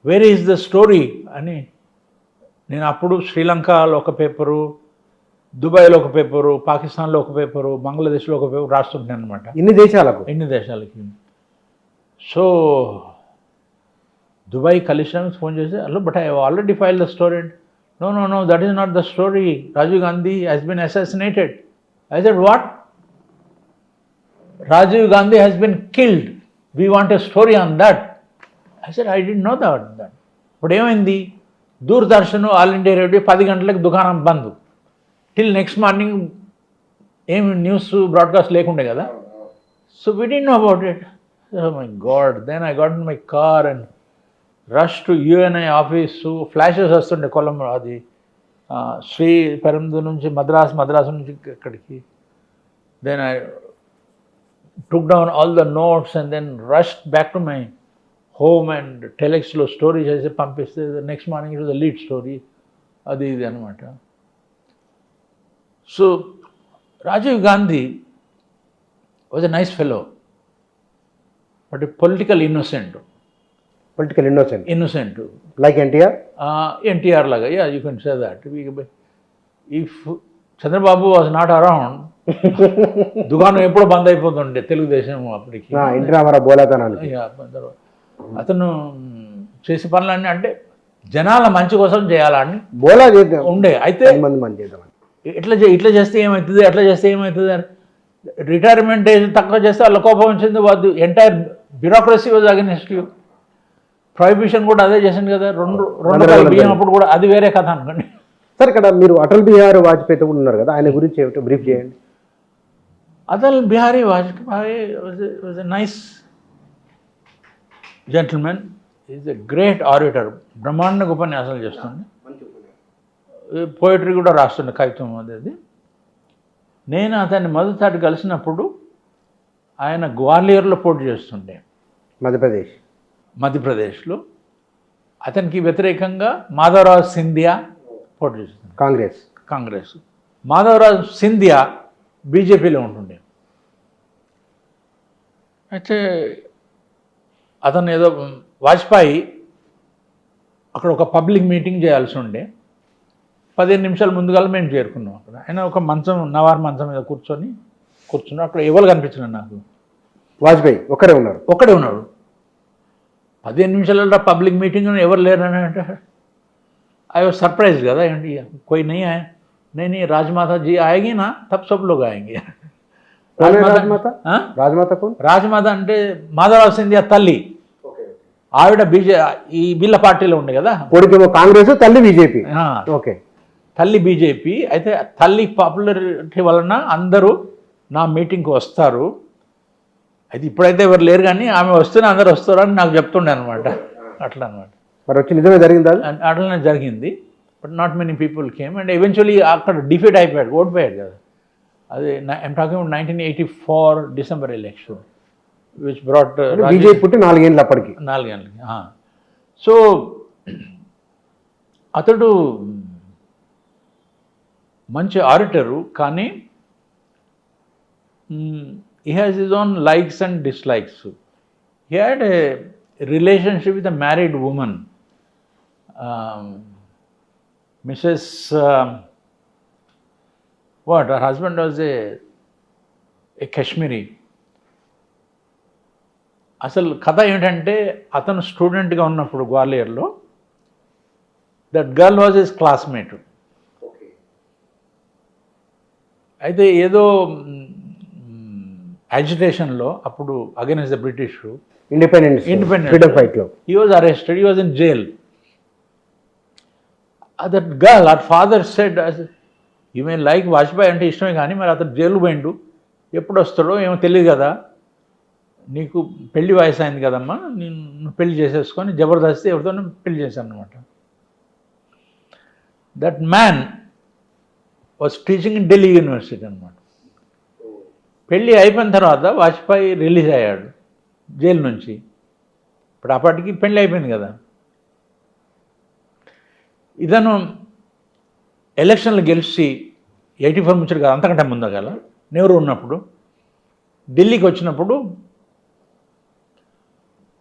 వేర్ ఈజ్ ద స్టోరీ అని. నేను అప్పుడు శ్రీలంకలో ఒక పేపరు, దుబాయ్లో ఒక పేపరు, పాకిస్తాన్లో ఒక పేపరు, బంగ్లాదేశ్లో ఒక పేపర్ రాస్తుంటాను అనమాట. ఇన్ని దేశాలకి. సో దుబాయ్ కలిసినానికి ఫోన్ చేసి, hello but I already file the story. No, that is not the story. Rajiv Gandhi has been assassinated. I said, what? Rajiv Gandhi has been killed. We want a story on that. I said, I didn't know that. But ఏమైంది, Doordarshan, all India radio 10 గంటలకు దుకాణం బంద్, till next morning ఏమి news broadcast లేకుండే కదా. So we didn't know about it. Oh my God. Then I got in my car and rush to UNI office. Flashes వస్తుండే కొలంబో, అది Sriperumbudur నుంచి మద్రాసు నుంచి ఇక్కడికి. Then I took down all the notes and then rush back to my home and టెలెక్స్లో story చేసి పంపిస్తే next morning it was the lead story, అది ఇది అనమాట. So Rajiv Gandhi was a nice fellow, but a political innocent. Political innocent Innocent. Like NTR. NTR laga, yeah, you can say that. If Chandrababu was not around, దుకాణం ఎప్పుడో బంద్ అయిపోతుండే తెలుగుదేశం అప్పటికి. NT Ramarao బోలాతనానికి. అతను చేసే పనులన్నీ అంటే జనాల మంచి కోసం చేయాలని బోలా చేద్దాం ఉండే. అయితే 10 మంది మంది చేద్దామని. ఇట్లా చేస్తే ఏమవుతుంది, అట్లా చేస్తే ఏమవుతుంది అని రిటైర్మెంట్ ఏజ్ తక్కువ చేస్తే వాళ్ళ కోపం వచ్చింది. వాళ్ళు entire bureaucracy was against you. Prohibition కూడా అదే చేసింది కదా, రెండు రూపాయలు బియ్యం అప్పుడు కూడా, అది వేరే కథ అనుకోండి. సార్ ఇక్కడ మీరు అటల్ బిహారీ వాజ్పేయి కూడా ఉన్నారు కదా, ఆయన గురించి ఏమిటో బ్రీఫ్ చేయండి. Atal Bihari Vajpayee was a nice gentlemen, is a great auditor, బ్రహ్మాండంగా ఉపన్యాసాలు చేస్తుంది, పోయిటరీ కూడా రాస్తుండే, కవిత్వం అది. నేను అతన్ని మొదటిసారి కలిసినప్పుడు ఆయన గ్వాలియర్లో పోటీ చేస్తుండే, మధ్యప్రదేశ్లో. అతనికి వ్యతిరేకంగా మాధవరావు సింధియా పోటీ చేస్తుంది, కాంగ్రెస్. మాధవరావు సింధియా బీజేపీలో ఉంటుండే. అయితే అతను ఏదో వాజ్పేయి అక్కడ ఒక పబ్లిక్ మీటింగ్ చేయాల్సి ఉండే, 15 నిమిషాల ముందుగా మేము చేరుకున్నాం. అక్కడ ఆయన ఒక మంచం, నవార్ మంచం మీద కూర్చున్నాడు. అక్కడ ఎవరు కనిపించినారు నాకు, వాజ్పేయి ఒక్కడే ఉన్నాడు. 15 నిమిషాలలో పబ్లిక్ మీటింగ్ ఎవరు లేరని అంటే ఐ వాజ్ సర్ప్రైజ్ కదా, ఏంటి कोई नहीं आया, नहीं राजमाता जी आएगी ना तब सब लोग आएंगे. రాజమాత అంటే మాధవరావు సింధియా తల్లి, ఆవిడ ఈ వీళ్ళ పార్టీలో ఉండే కదా, కాంగ్రెస్, తల్లి బీజేపీ. ఓకే, తల్లి బీజేపీ. అయితే తల్లి పాపులారిటీ వలన అందరూ నా మీటింగ్కి వస్తారు. అయితే ఇప్పుడైతే ఎవరు లేరు కానీ ఆమె వస్తేనే అందరు వస్తారు అని నాకు చెప్తుండే అనమాట. అట్లా అనమాట. మరి వచ్చి నిజమే జరిగిందా? అట్లనే జరిగింది. But not many people came and eventually అక్కడ డిఫీట్ అయిపోయాడు, ఓడిపోయాడు కదా. అది I'm talking about 1984 December election, which brought BJP పుట్టి 4 ఏళ్ళు అప్పటికి. 4 ఏళ్ళకి. సో అతడు మంచి ఆడిటరు, కానీ he has his own likes and dislikes. He had a relationship with a married woman, Mrs. Her husband was a Kashmiri. అసలు కథ ఏంటంటే అతను స్టూడెంట్గా ఉన్నప్పుడు గ్వాలియర్లో that girl was his classmate. అయితే ఏదో అజిటేషన్లో అప్పుడు against the British independence freedom ఫైట్లో he was arrested, he was in jail. That girl, our father said, you may like Vajpayee అంటే ఇష్టమే కానీ మరి అతను జైలు పోయిండు, ఎప్పుడు వస్తాడో ఏమో తెలియదు కదా, నీకు పెళ్లి వయసు అయింది కదమ్మా, నేను పెళ్లి చేసేసుకొని జబర్దస్తి ఎవరితో పెళ్లి చేశాను అనమాట. That man was teaching in Delhi university అనమాట. పెళ్ళి అయిపోయిన తర్వాత వాజ్పేయి రిలీజ్ అయ్యాడు జైలు నుంచి. ఇప్పుడు అప్పటికి పెళ్ళి అయిపోయింది కదా. ఇతను ఎలక్షన్లు గెలిచి 84 ముచ్చడు కదా, అంతకంటే ముందు గల నెహ్రూ ఉన్నప్పుడు ఢిల్లీకి వచ్చినప్పుడు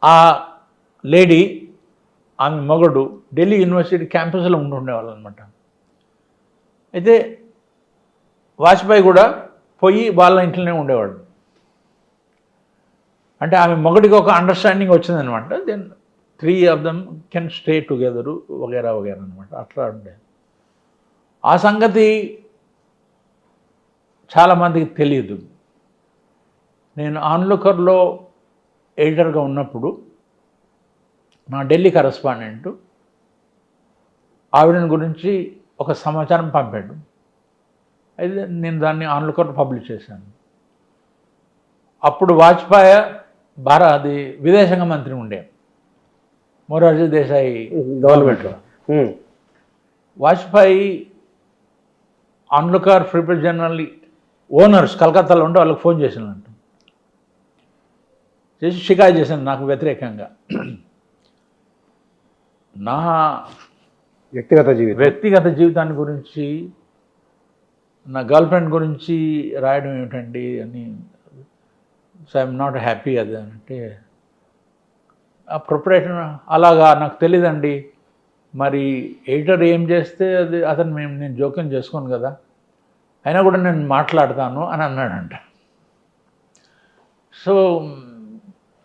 ఆ లేడీ, ఆమె మగడు ఢిల్లీ యూనివర్సిటీ క్యాంపస్లో ఉంటుండేవాళ్ళు అనమాట. అయితే వాజ్పేయి కూడా పోయి వాళ్ళ ఇంట్లోనే ఉండేవాడు. అంటే ఆమె మొగడికి ఒక అండర్స్టాండింగ్ వచ్చిందనమాట. Then 3 of them can stay together వగేరా వగేరా అనమాట. అట్లా ఉండే. ఆ సంగతి చాలామందికి తెలియదు. నేను ఆన్లుకర్లో ఎడిటర్గా ఉన్నప్పుడు నా ఢిల్లీ కరెస్పాండెంట్ ఆవిడని గురించి ఒక సమాచారం పంపాడు. అయితే నేను దాన్ని ఆన్లుకర్ పబ్లిష్ చేశాను. అప్పుడు వాజ్పేయి అది విదేశాంగ మంత్రి ఉండే, మొరార్జీ దేశాయి గవర్నమెంట్లో. వాజ్పేయి ఆన్లుకర్ ప్రిపేర్ జనరల్ ఓనర్స్ కలకత్తాలో ఉంటే వాళ్ళకి ఫోన్ చేసినంట, చేసి షికాయత్ చేశాను నాకు వ్యతిరేకంగా. నా వ్యక్తిగత జీవితాన్ని గురించి నా గర్ల్ ఫ్రెండ్ గురించి రాయడం ఏమిటండి అని, సో ఐఎమ్ నాట్ హ్యాపీ అది అంటే, ఆ ప్రొపరేటర్ అలాగా నాకు తెలియదండి, మరి ఎడిటర్ ఏం చేస్తే అది అతను నేను జోక్యం చేసుకోను కదా, అయినా కూడా నేను మాట్లాడతాను అని అన్నాడంట. సో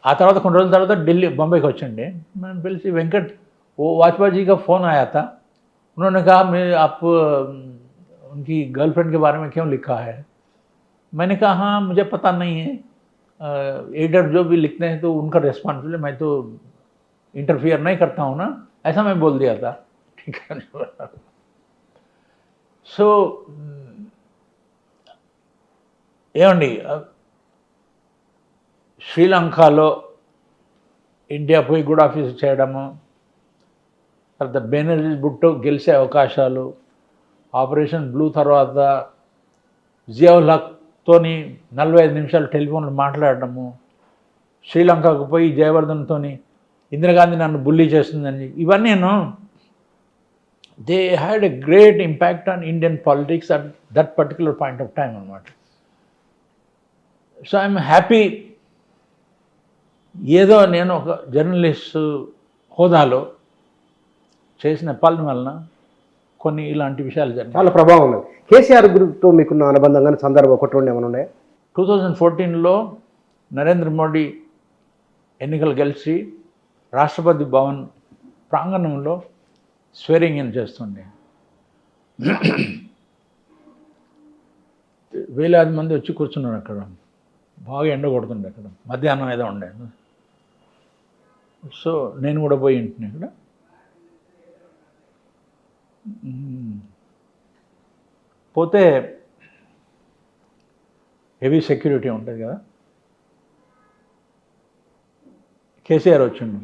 ఆ తర్వాత కొన్ని రోజుల తర్వాత ఢిల్లీ బొంబాయికి వచ్చండి, మనం పిలిచి వెంకట్ वो वाजपेयी जी का फ़ोन आया था, उन्होंने कहा मैं आप उनकी गर्लफ्रेंड के बारे में क्यों लिखा है? मैंने कहा हाँ मुझे पता नहीं है, एडिटर जो भी लिखते हैं तो उनका रिस्पॉन्सिबिलिटी, मैं तो इंटरफियर नहीं करता हूँ ना, ऐसा मैं बोल दिया था. ठीक है. సో ఏమండి, శ్రీలంకలో ఇండియా పోయి గుడ్ ఆఫీస్ చేయడము, తర్వాత బెనర్జీ భుట్టో గెలిచే అవకాశాలు, ఆపరేషన్ బ్లూ తర్వాత జియావుల్ హక్తోని 45 నిమిషాలు టెలిఫోన్లో మాట్లాడడము, శ్రీలంకకు పోయి జయవర్ధన్తో ఇందిరాగాంధీ నన్ను బుల్లీ చేస్తుందని, ఇవన్నీ they had a great impact on Indian politics at that particular point of time అనమాట. సో ఐఎమ్ హ్యాపీ, ఏదో నేను ఒక జర్నలిస్ట్ హోదాలో చేసిన పాలన వలన కొన్ని ఇలాంటి విషయాలు జరిగాయి. చాలా ప్రభావం ఉన్నది. కేసీఆర్ గురితో మీకున్న అనుబంధం కానీ సందర్భం ఒకటి రెండు ఏమైనా ఉన్నాయా? 2014లో నరేంద్ర మోడీ ఎన్నికలు గెలిచి రాష్ట్రపతి భవన్ ప్రాంగణంలో స్వేరింగ్ ఇన్ చేస్తుండే, వేలాది మంది వచ్చి కూర్చున్నారు అక్కడ, బాగా ఎండ కొడుతుండే అక్కడ, మధ్యాహ్నం ఏదో ఉండే. సో నేను కూడా పోయి ఉంటున్నా ఇక్కడ. పోతే హెవీ సెక్యూరిటీ ఉంటుంది కదా, కేసీఆర్ వచ్చిండు,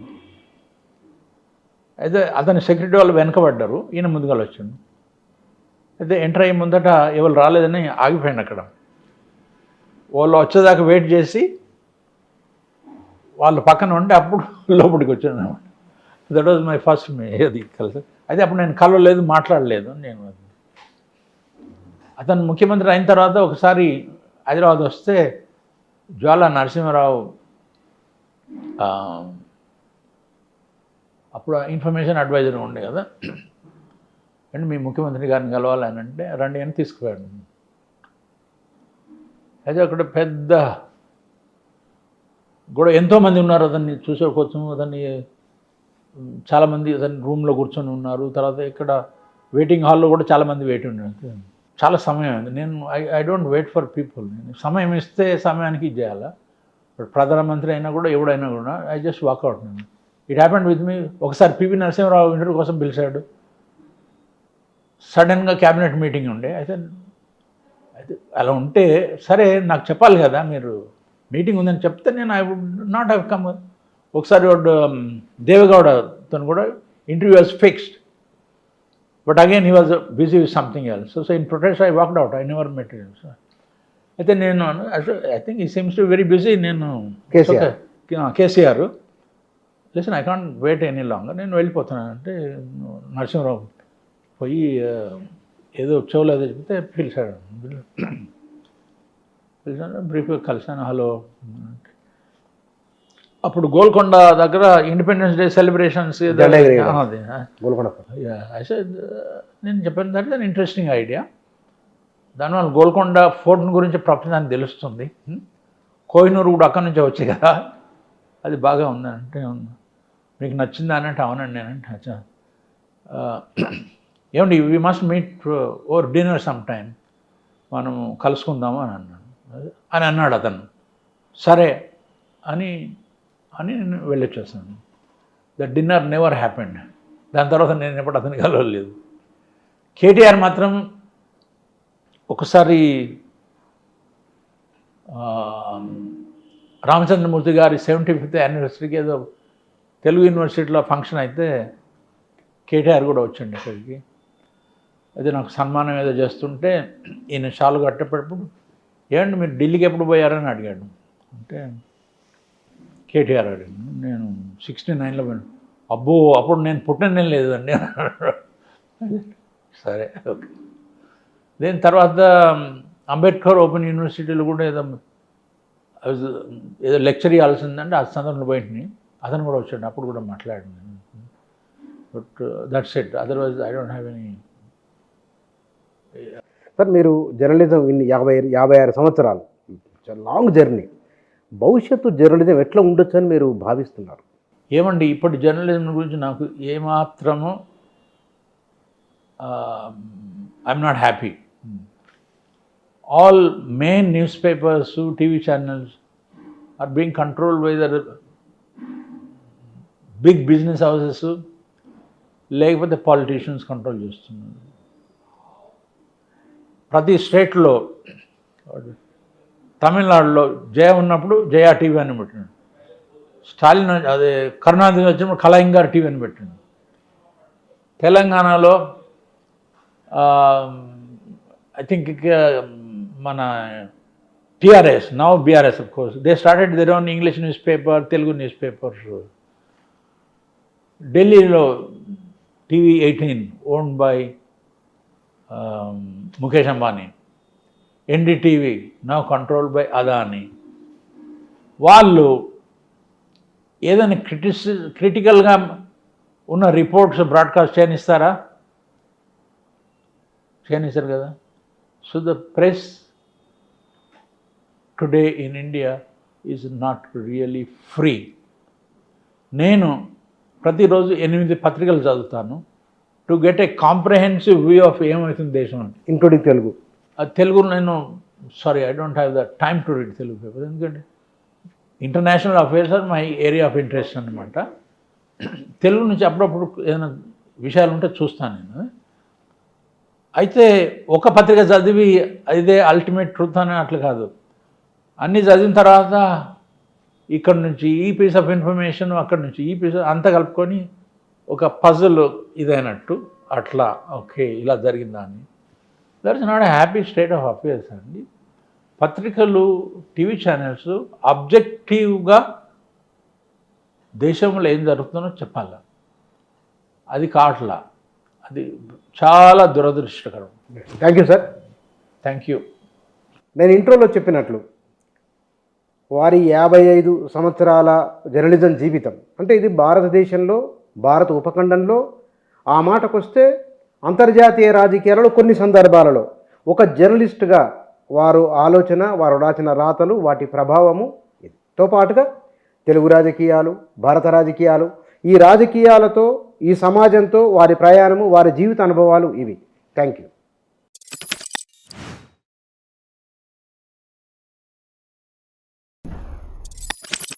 అయితే అతని సెక్యూరిటీ వాళ్ళు వెనకబడ్డారు, ఈయన ముందుగా వచ్చిండు. అయితే ఎంటర్ అయ్యే ముందట ఎవరు రాలేదని ఆగిపోయింది అక్కడ. వాళ్ళు వచ్చేదాకా వెయిట్ చేసి వాళ్ళు పక్కన ఉండి అప్పుడు లోపలికి వచ్చాను అనమాట. దట్ వాజ్ మై ఫస్ట్ అది కలిసి. అయితే అప్పుడు నేను కలవలేదు, మాట్లాడలేదు. నేను అతను ముఖ్యమంత్రి అయిన తర్వాత ఒకసారి హైదరాబాద్ వస్తే జ్వాలా నరసింహారావు అప్పుడు ఇన్ఫర్మేషన్ అడ్వైజర్ ఉండే కదా, అంటే మీ ముఖ్యమంత్రి గారిని కలవాలని అంటే రండి అని తీసుకుపోయాడు. అయితే అక్కడ పెద్ద కూడా ఎంతోమంది ఉన్నారు అతన్ని చూసుకోవచ్చు, అతన్ని చాలామంది అతని రూమ్లో కూర్చొని ఉన్నారు. తర్వాత ఇక్కడ వెయిటింగ్ హాల్లో కూడా చాలామంది వెయిట్ ఉన్నారు. చాలా సమయం అయింది. నేను I don't wait for people. నేను సమయం ఇస్తే సమయానికి ఇది చేయాలా. ప్రధానమంత్రి అయినా కూడా ఎవడైనా కూడా ఐ జస్ట్ వాక్అవుట్. నేను ఇట్ హ్యాపెండ్ విత్ మీ. ఒకసారి పివి నరసింహారావు ఇంటర్వ్యూ కోసం పిలిచాడు, సడన్గా క్యాబినెట్ మీటింగ్ ఉండే. అయితే అలా ఉంటే సరే నాకు చెప్పాలి కదా, మీరు మీటింగ్ ఉందని చెప్తే నేను I would not have come. ఒకసారి వాడు దేవేగౌడతో కూడా interview was fixed, but again he was busy with something else. So in protest I walked out, I never met him. అయితే నేను I think he seems to very busy. నేను KCR listen I can't wait any longer, నేను వెళ్ళిపోతున్నాను అంటే నరసింహరావు పోయి ఏదో చెవులో ఏదో చెప్తే పిలిచాడు. బ్రీఫ్గా కలిసాను. హలో. అప్పుడు గోల్కొండ దగ్గర ఇండిపెండెన్స్ డే సెలబ్రేషన్స్ నేను చెప్పిన దాంట్లో ఇంట్రెస్టింగ్ ఐడియా. దానివల్ల గోల్కొండ ఫోర్ట్ గురించి ప్రపంచానికి తెలుస్తుంది. కోహినూరు కూడా అక్కడి నుంచే వచ్చి కదా, అది బాగా ఉందంటే మీకు నచ్చిందా అని అంటే అవునండి. నేనంటే ఏమండి we must meet over dinner some time, మనం కలుసుకుందాము అని అన్నాడు అతను. సరే అని నేను వెళ్ళొచ్చేసాను. The dinner never happened. దాని తర్వాత నేను ఎప్పుడు అతనికి కలవలేదు. కేటీఆర్ మాత్రం ఒకసారి రామచంద్రమూర్తి గారి 75th యానివర్సరీకి ఏదో తెలుగు యూనివర్సిటీలో ఫంక్షన్ అయితే కేటీఆర్ కూడా వచ్చండి ఇక్కడికి. అయితే నాకు సన్మానం ఏదో చేస్తుంటే ఈయన షాలు కట్టేటప్పుడు ఏమండి మీరు ఢిల్లీకి ఎప్పుడు పోయారని అడిగాడు. అంటే కేటీఆర్ అడిగాను. నేను 69లో పోయాను. అబ్బో అప్పుడు నేను పుట్టిన లేదు అండి. సరే ఓకే. దెన్ తర్వాత అంబేద్కర్ ఓపెన్ యూనివర్సిటీలో కూడా ఏదో లెక్చర్ ఇవ్వాల్సిందంటే ఆ సందర్భంలో బయటని అతను కూడా వచ్చాడు, అప్పుడు కూడా మాట్లాడింది. But that's it, otherwise I don't have any. Sir మీరు జర్నలిజం ఇన్ని 56 సంవత్సరాలు, లాంగ్ జర్నీ. భవిష్యత్తు జర్నలిజం ఎట్లా ఉండొచ్చు అని మీరు భావిస్తున్నారు? ఏమండి, ఇప్పటి జర్నలిజం గురించి నాకు ఏమాత్రము I'm not happy. All main newspapers, TV channels are being controlled by the big business houses, లేకపోతే పాలిటీషియన్స్ కంట్రోల్ చేస్తున్నారు. ప్రతి స్టేట్లో, తమిళనాడులో జయ ఉన్నప్పుడు జయా టీవీ అని పెట్టినాడు, స్టాలిన్ అదే కరుణానిధి వచ్చినప్పుడు కళాయింగారు టీవీ అని పెట్టిండు. తెలంగాణలో ఐ థింక్ మన TRS, now BRS of course, they started their own English news paper, Telugu news papers. ఢిల్లీలో TV 18 owned by Mukesh Ambani, NDTV now controlled by Adani. వాళ్ళు ఏదైనా క్రిటికల్గా ఉన్న రిపోర్ట్స్ బ్రాడ్కాస్ట్ చేయనిస్తారా? చేయనిస్తారు కదా. So the press today in India is not really free. నేను ప్రతిరోజు 8 పత్రికలు చదువుతాను to get a comprehensive view of ఏమవుతుంది దేశం అంటే, ఇంక్లూడింగ్ తెలుగు. తెలుగు నేను sorry I don't have the time to read Telugu paper, ఎందుకంటే international affairs are my area of interest అనమాట. తెలుగు నుంచి అప్పుడప్పుడు ఏదైనా విషయాలు ఉంటే చూస్తాను నేను. అయితే ఒక పత్రిక చదివి ఇదే అల్టిమేట్ ట్రూత్ అని అట్లా కాదు, అన్నీ చదివిన తర్వాత ఇక్కడ నుంచి ఈ పీస్ ఆఫ్ ఇన్ఫర్మేషన్, అక్కడ నుంచి ఈ పీస్ అంతా కలుపుకొని ఒక పజిల్ ఇదైనట్టు అట్లా, ఓకే ఇలా జరిగిందా అని. That is not a happy state of affairs అండి. పత్రికలు, టీవీ ఛానల్స్ ఆబ్జెక్టివ్గా దేశంలో ఏం జరుగుతుందో చెప్పాలి, అది కావట్లా. అది చాలా దురదృష్టకరం. Thank you sir. Thank you. నేను ఇంట్రోలో చెప్పినట్లు వారి 55 సంవత్సరాల జర్నలిజం జీవితం అంటే ఇది భారతదేశంలో, భారత ఉపఖండంలో, ఆ మాటకొస్తే అంతర్జాతీయ రాజకీయాలలో కొన్ని సందర్భాలలో ఒక జర్నలిస్టుగా వారు ఆలోచన, వారు రాసిన రాతలు, వాటి ప్రభావము తో పాటుగా తెలుగు రాజకీయాలు, భారత రాజకీయాలు, ఈ రాజకీయాలతో, ఈ సమాజంతో వారి ప్రయాణము, వారి జీవిత అనుభవాలు ఇవి. Thank you.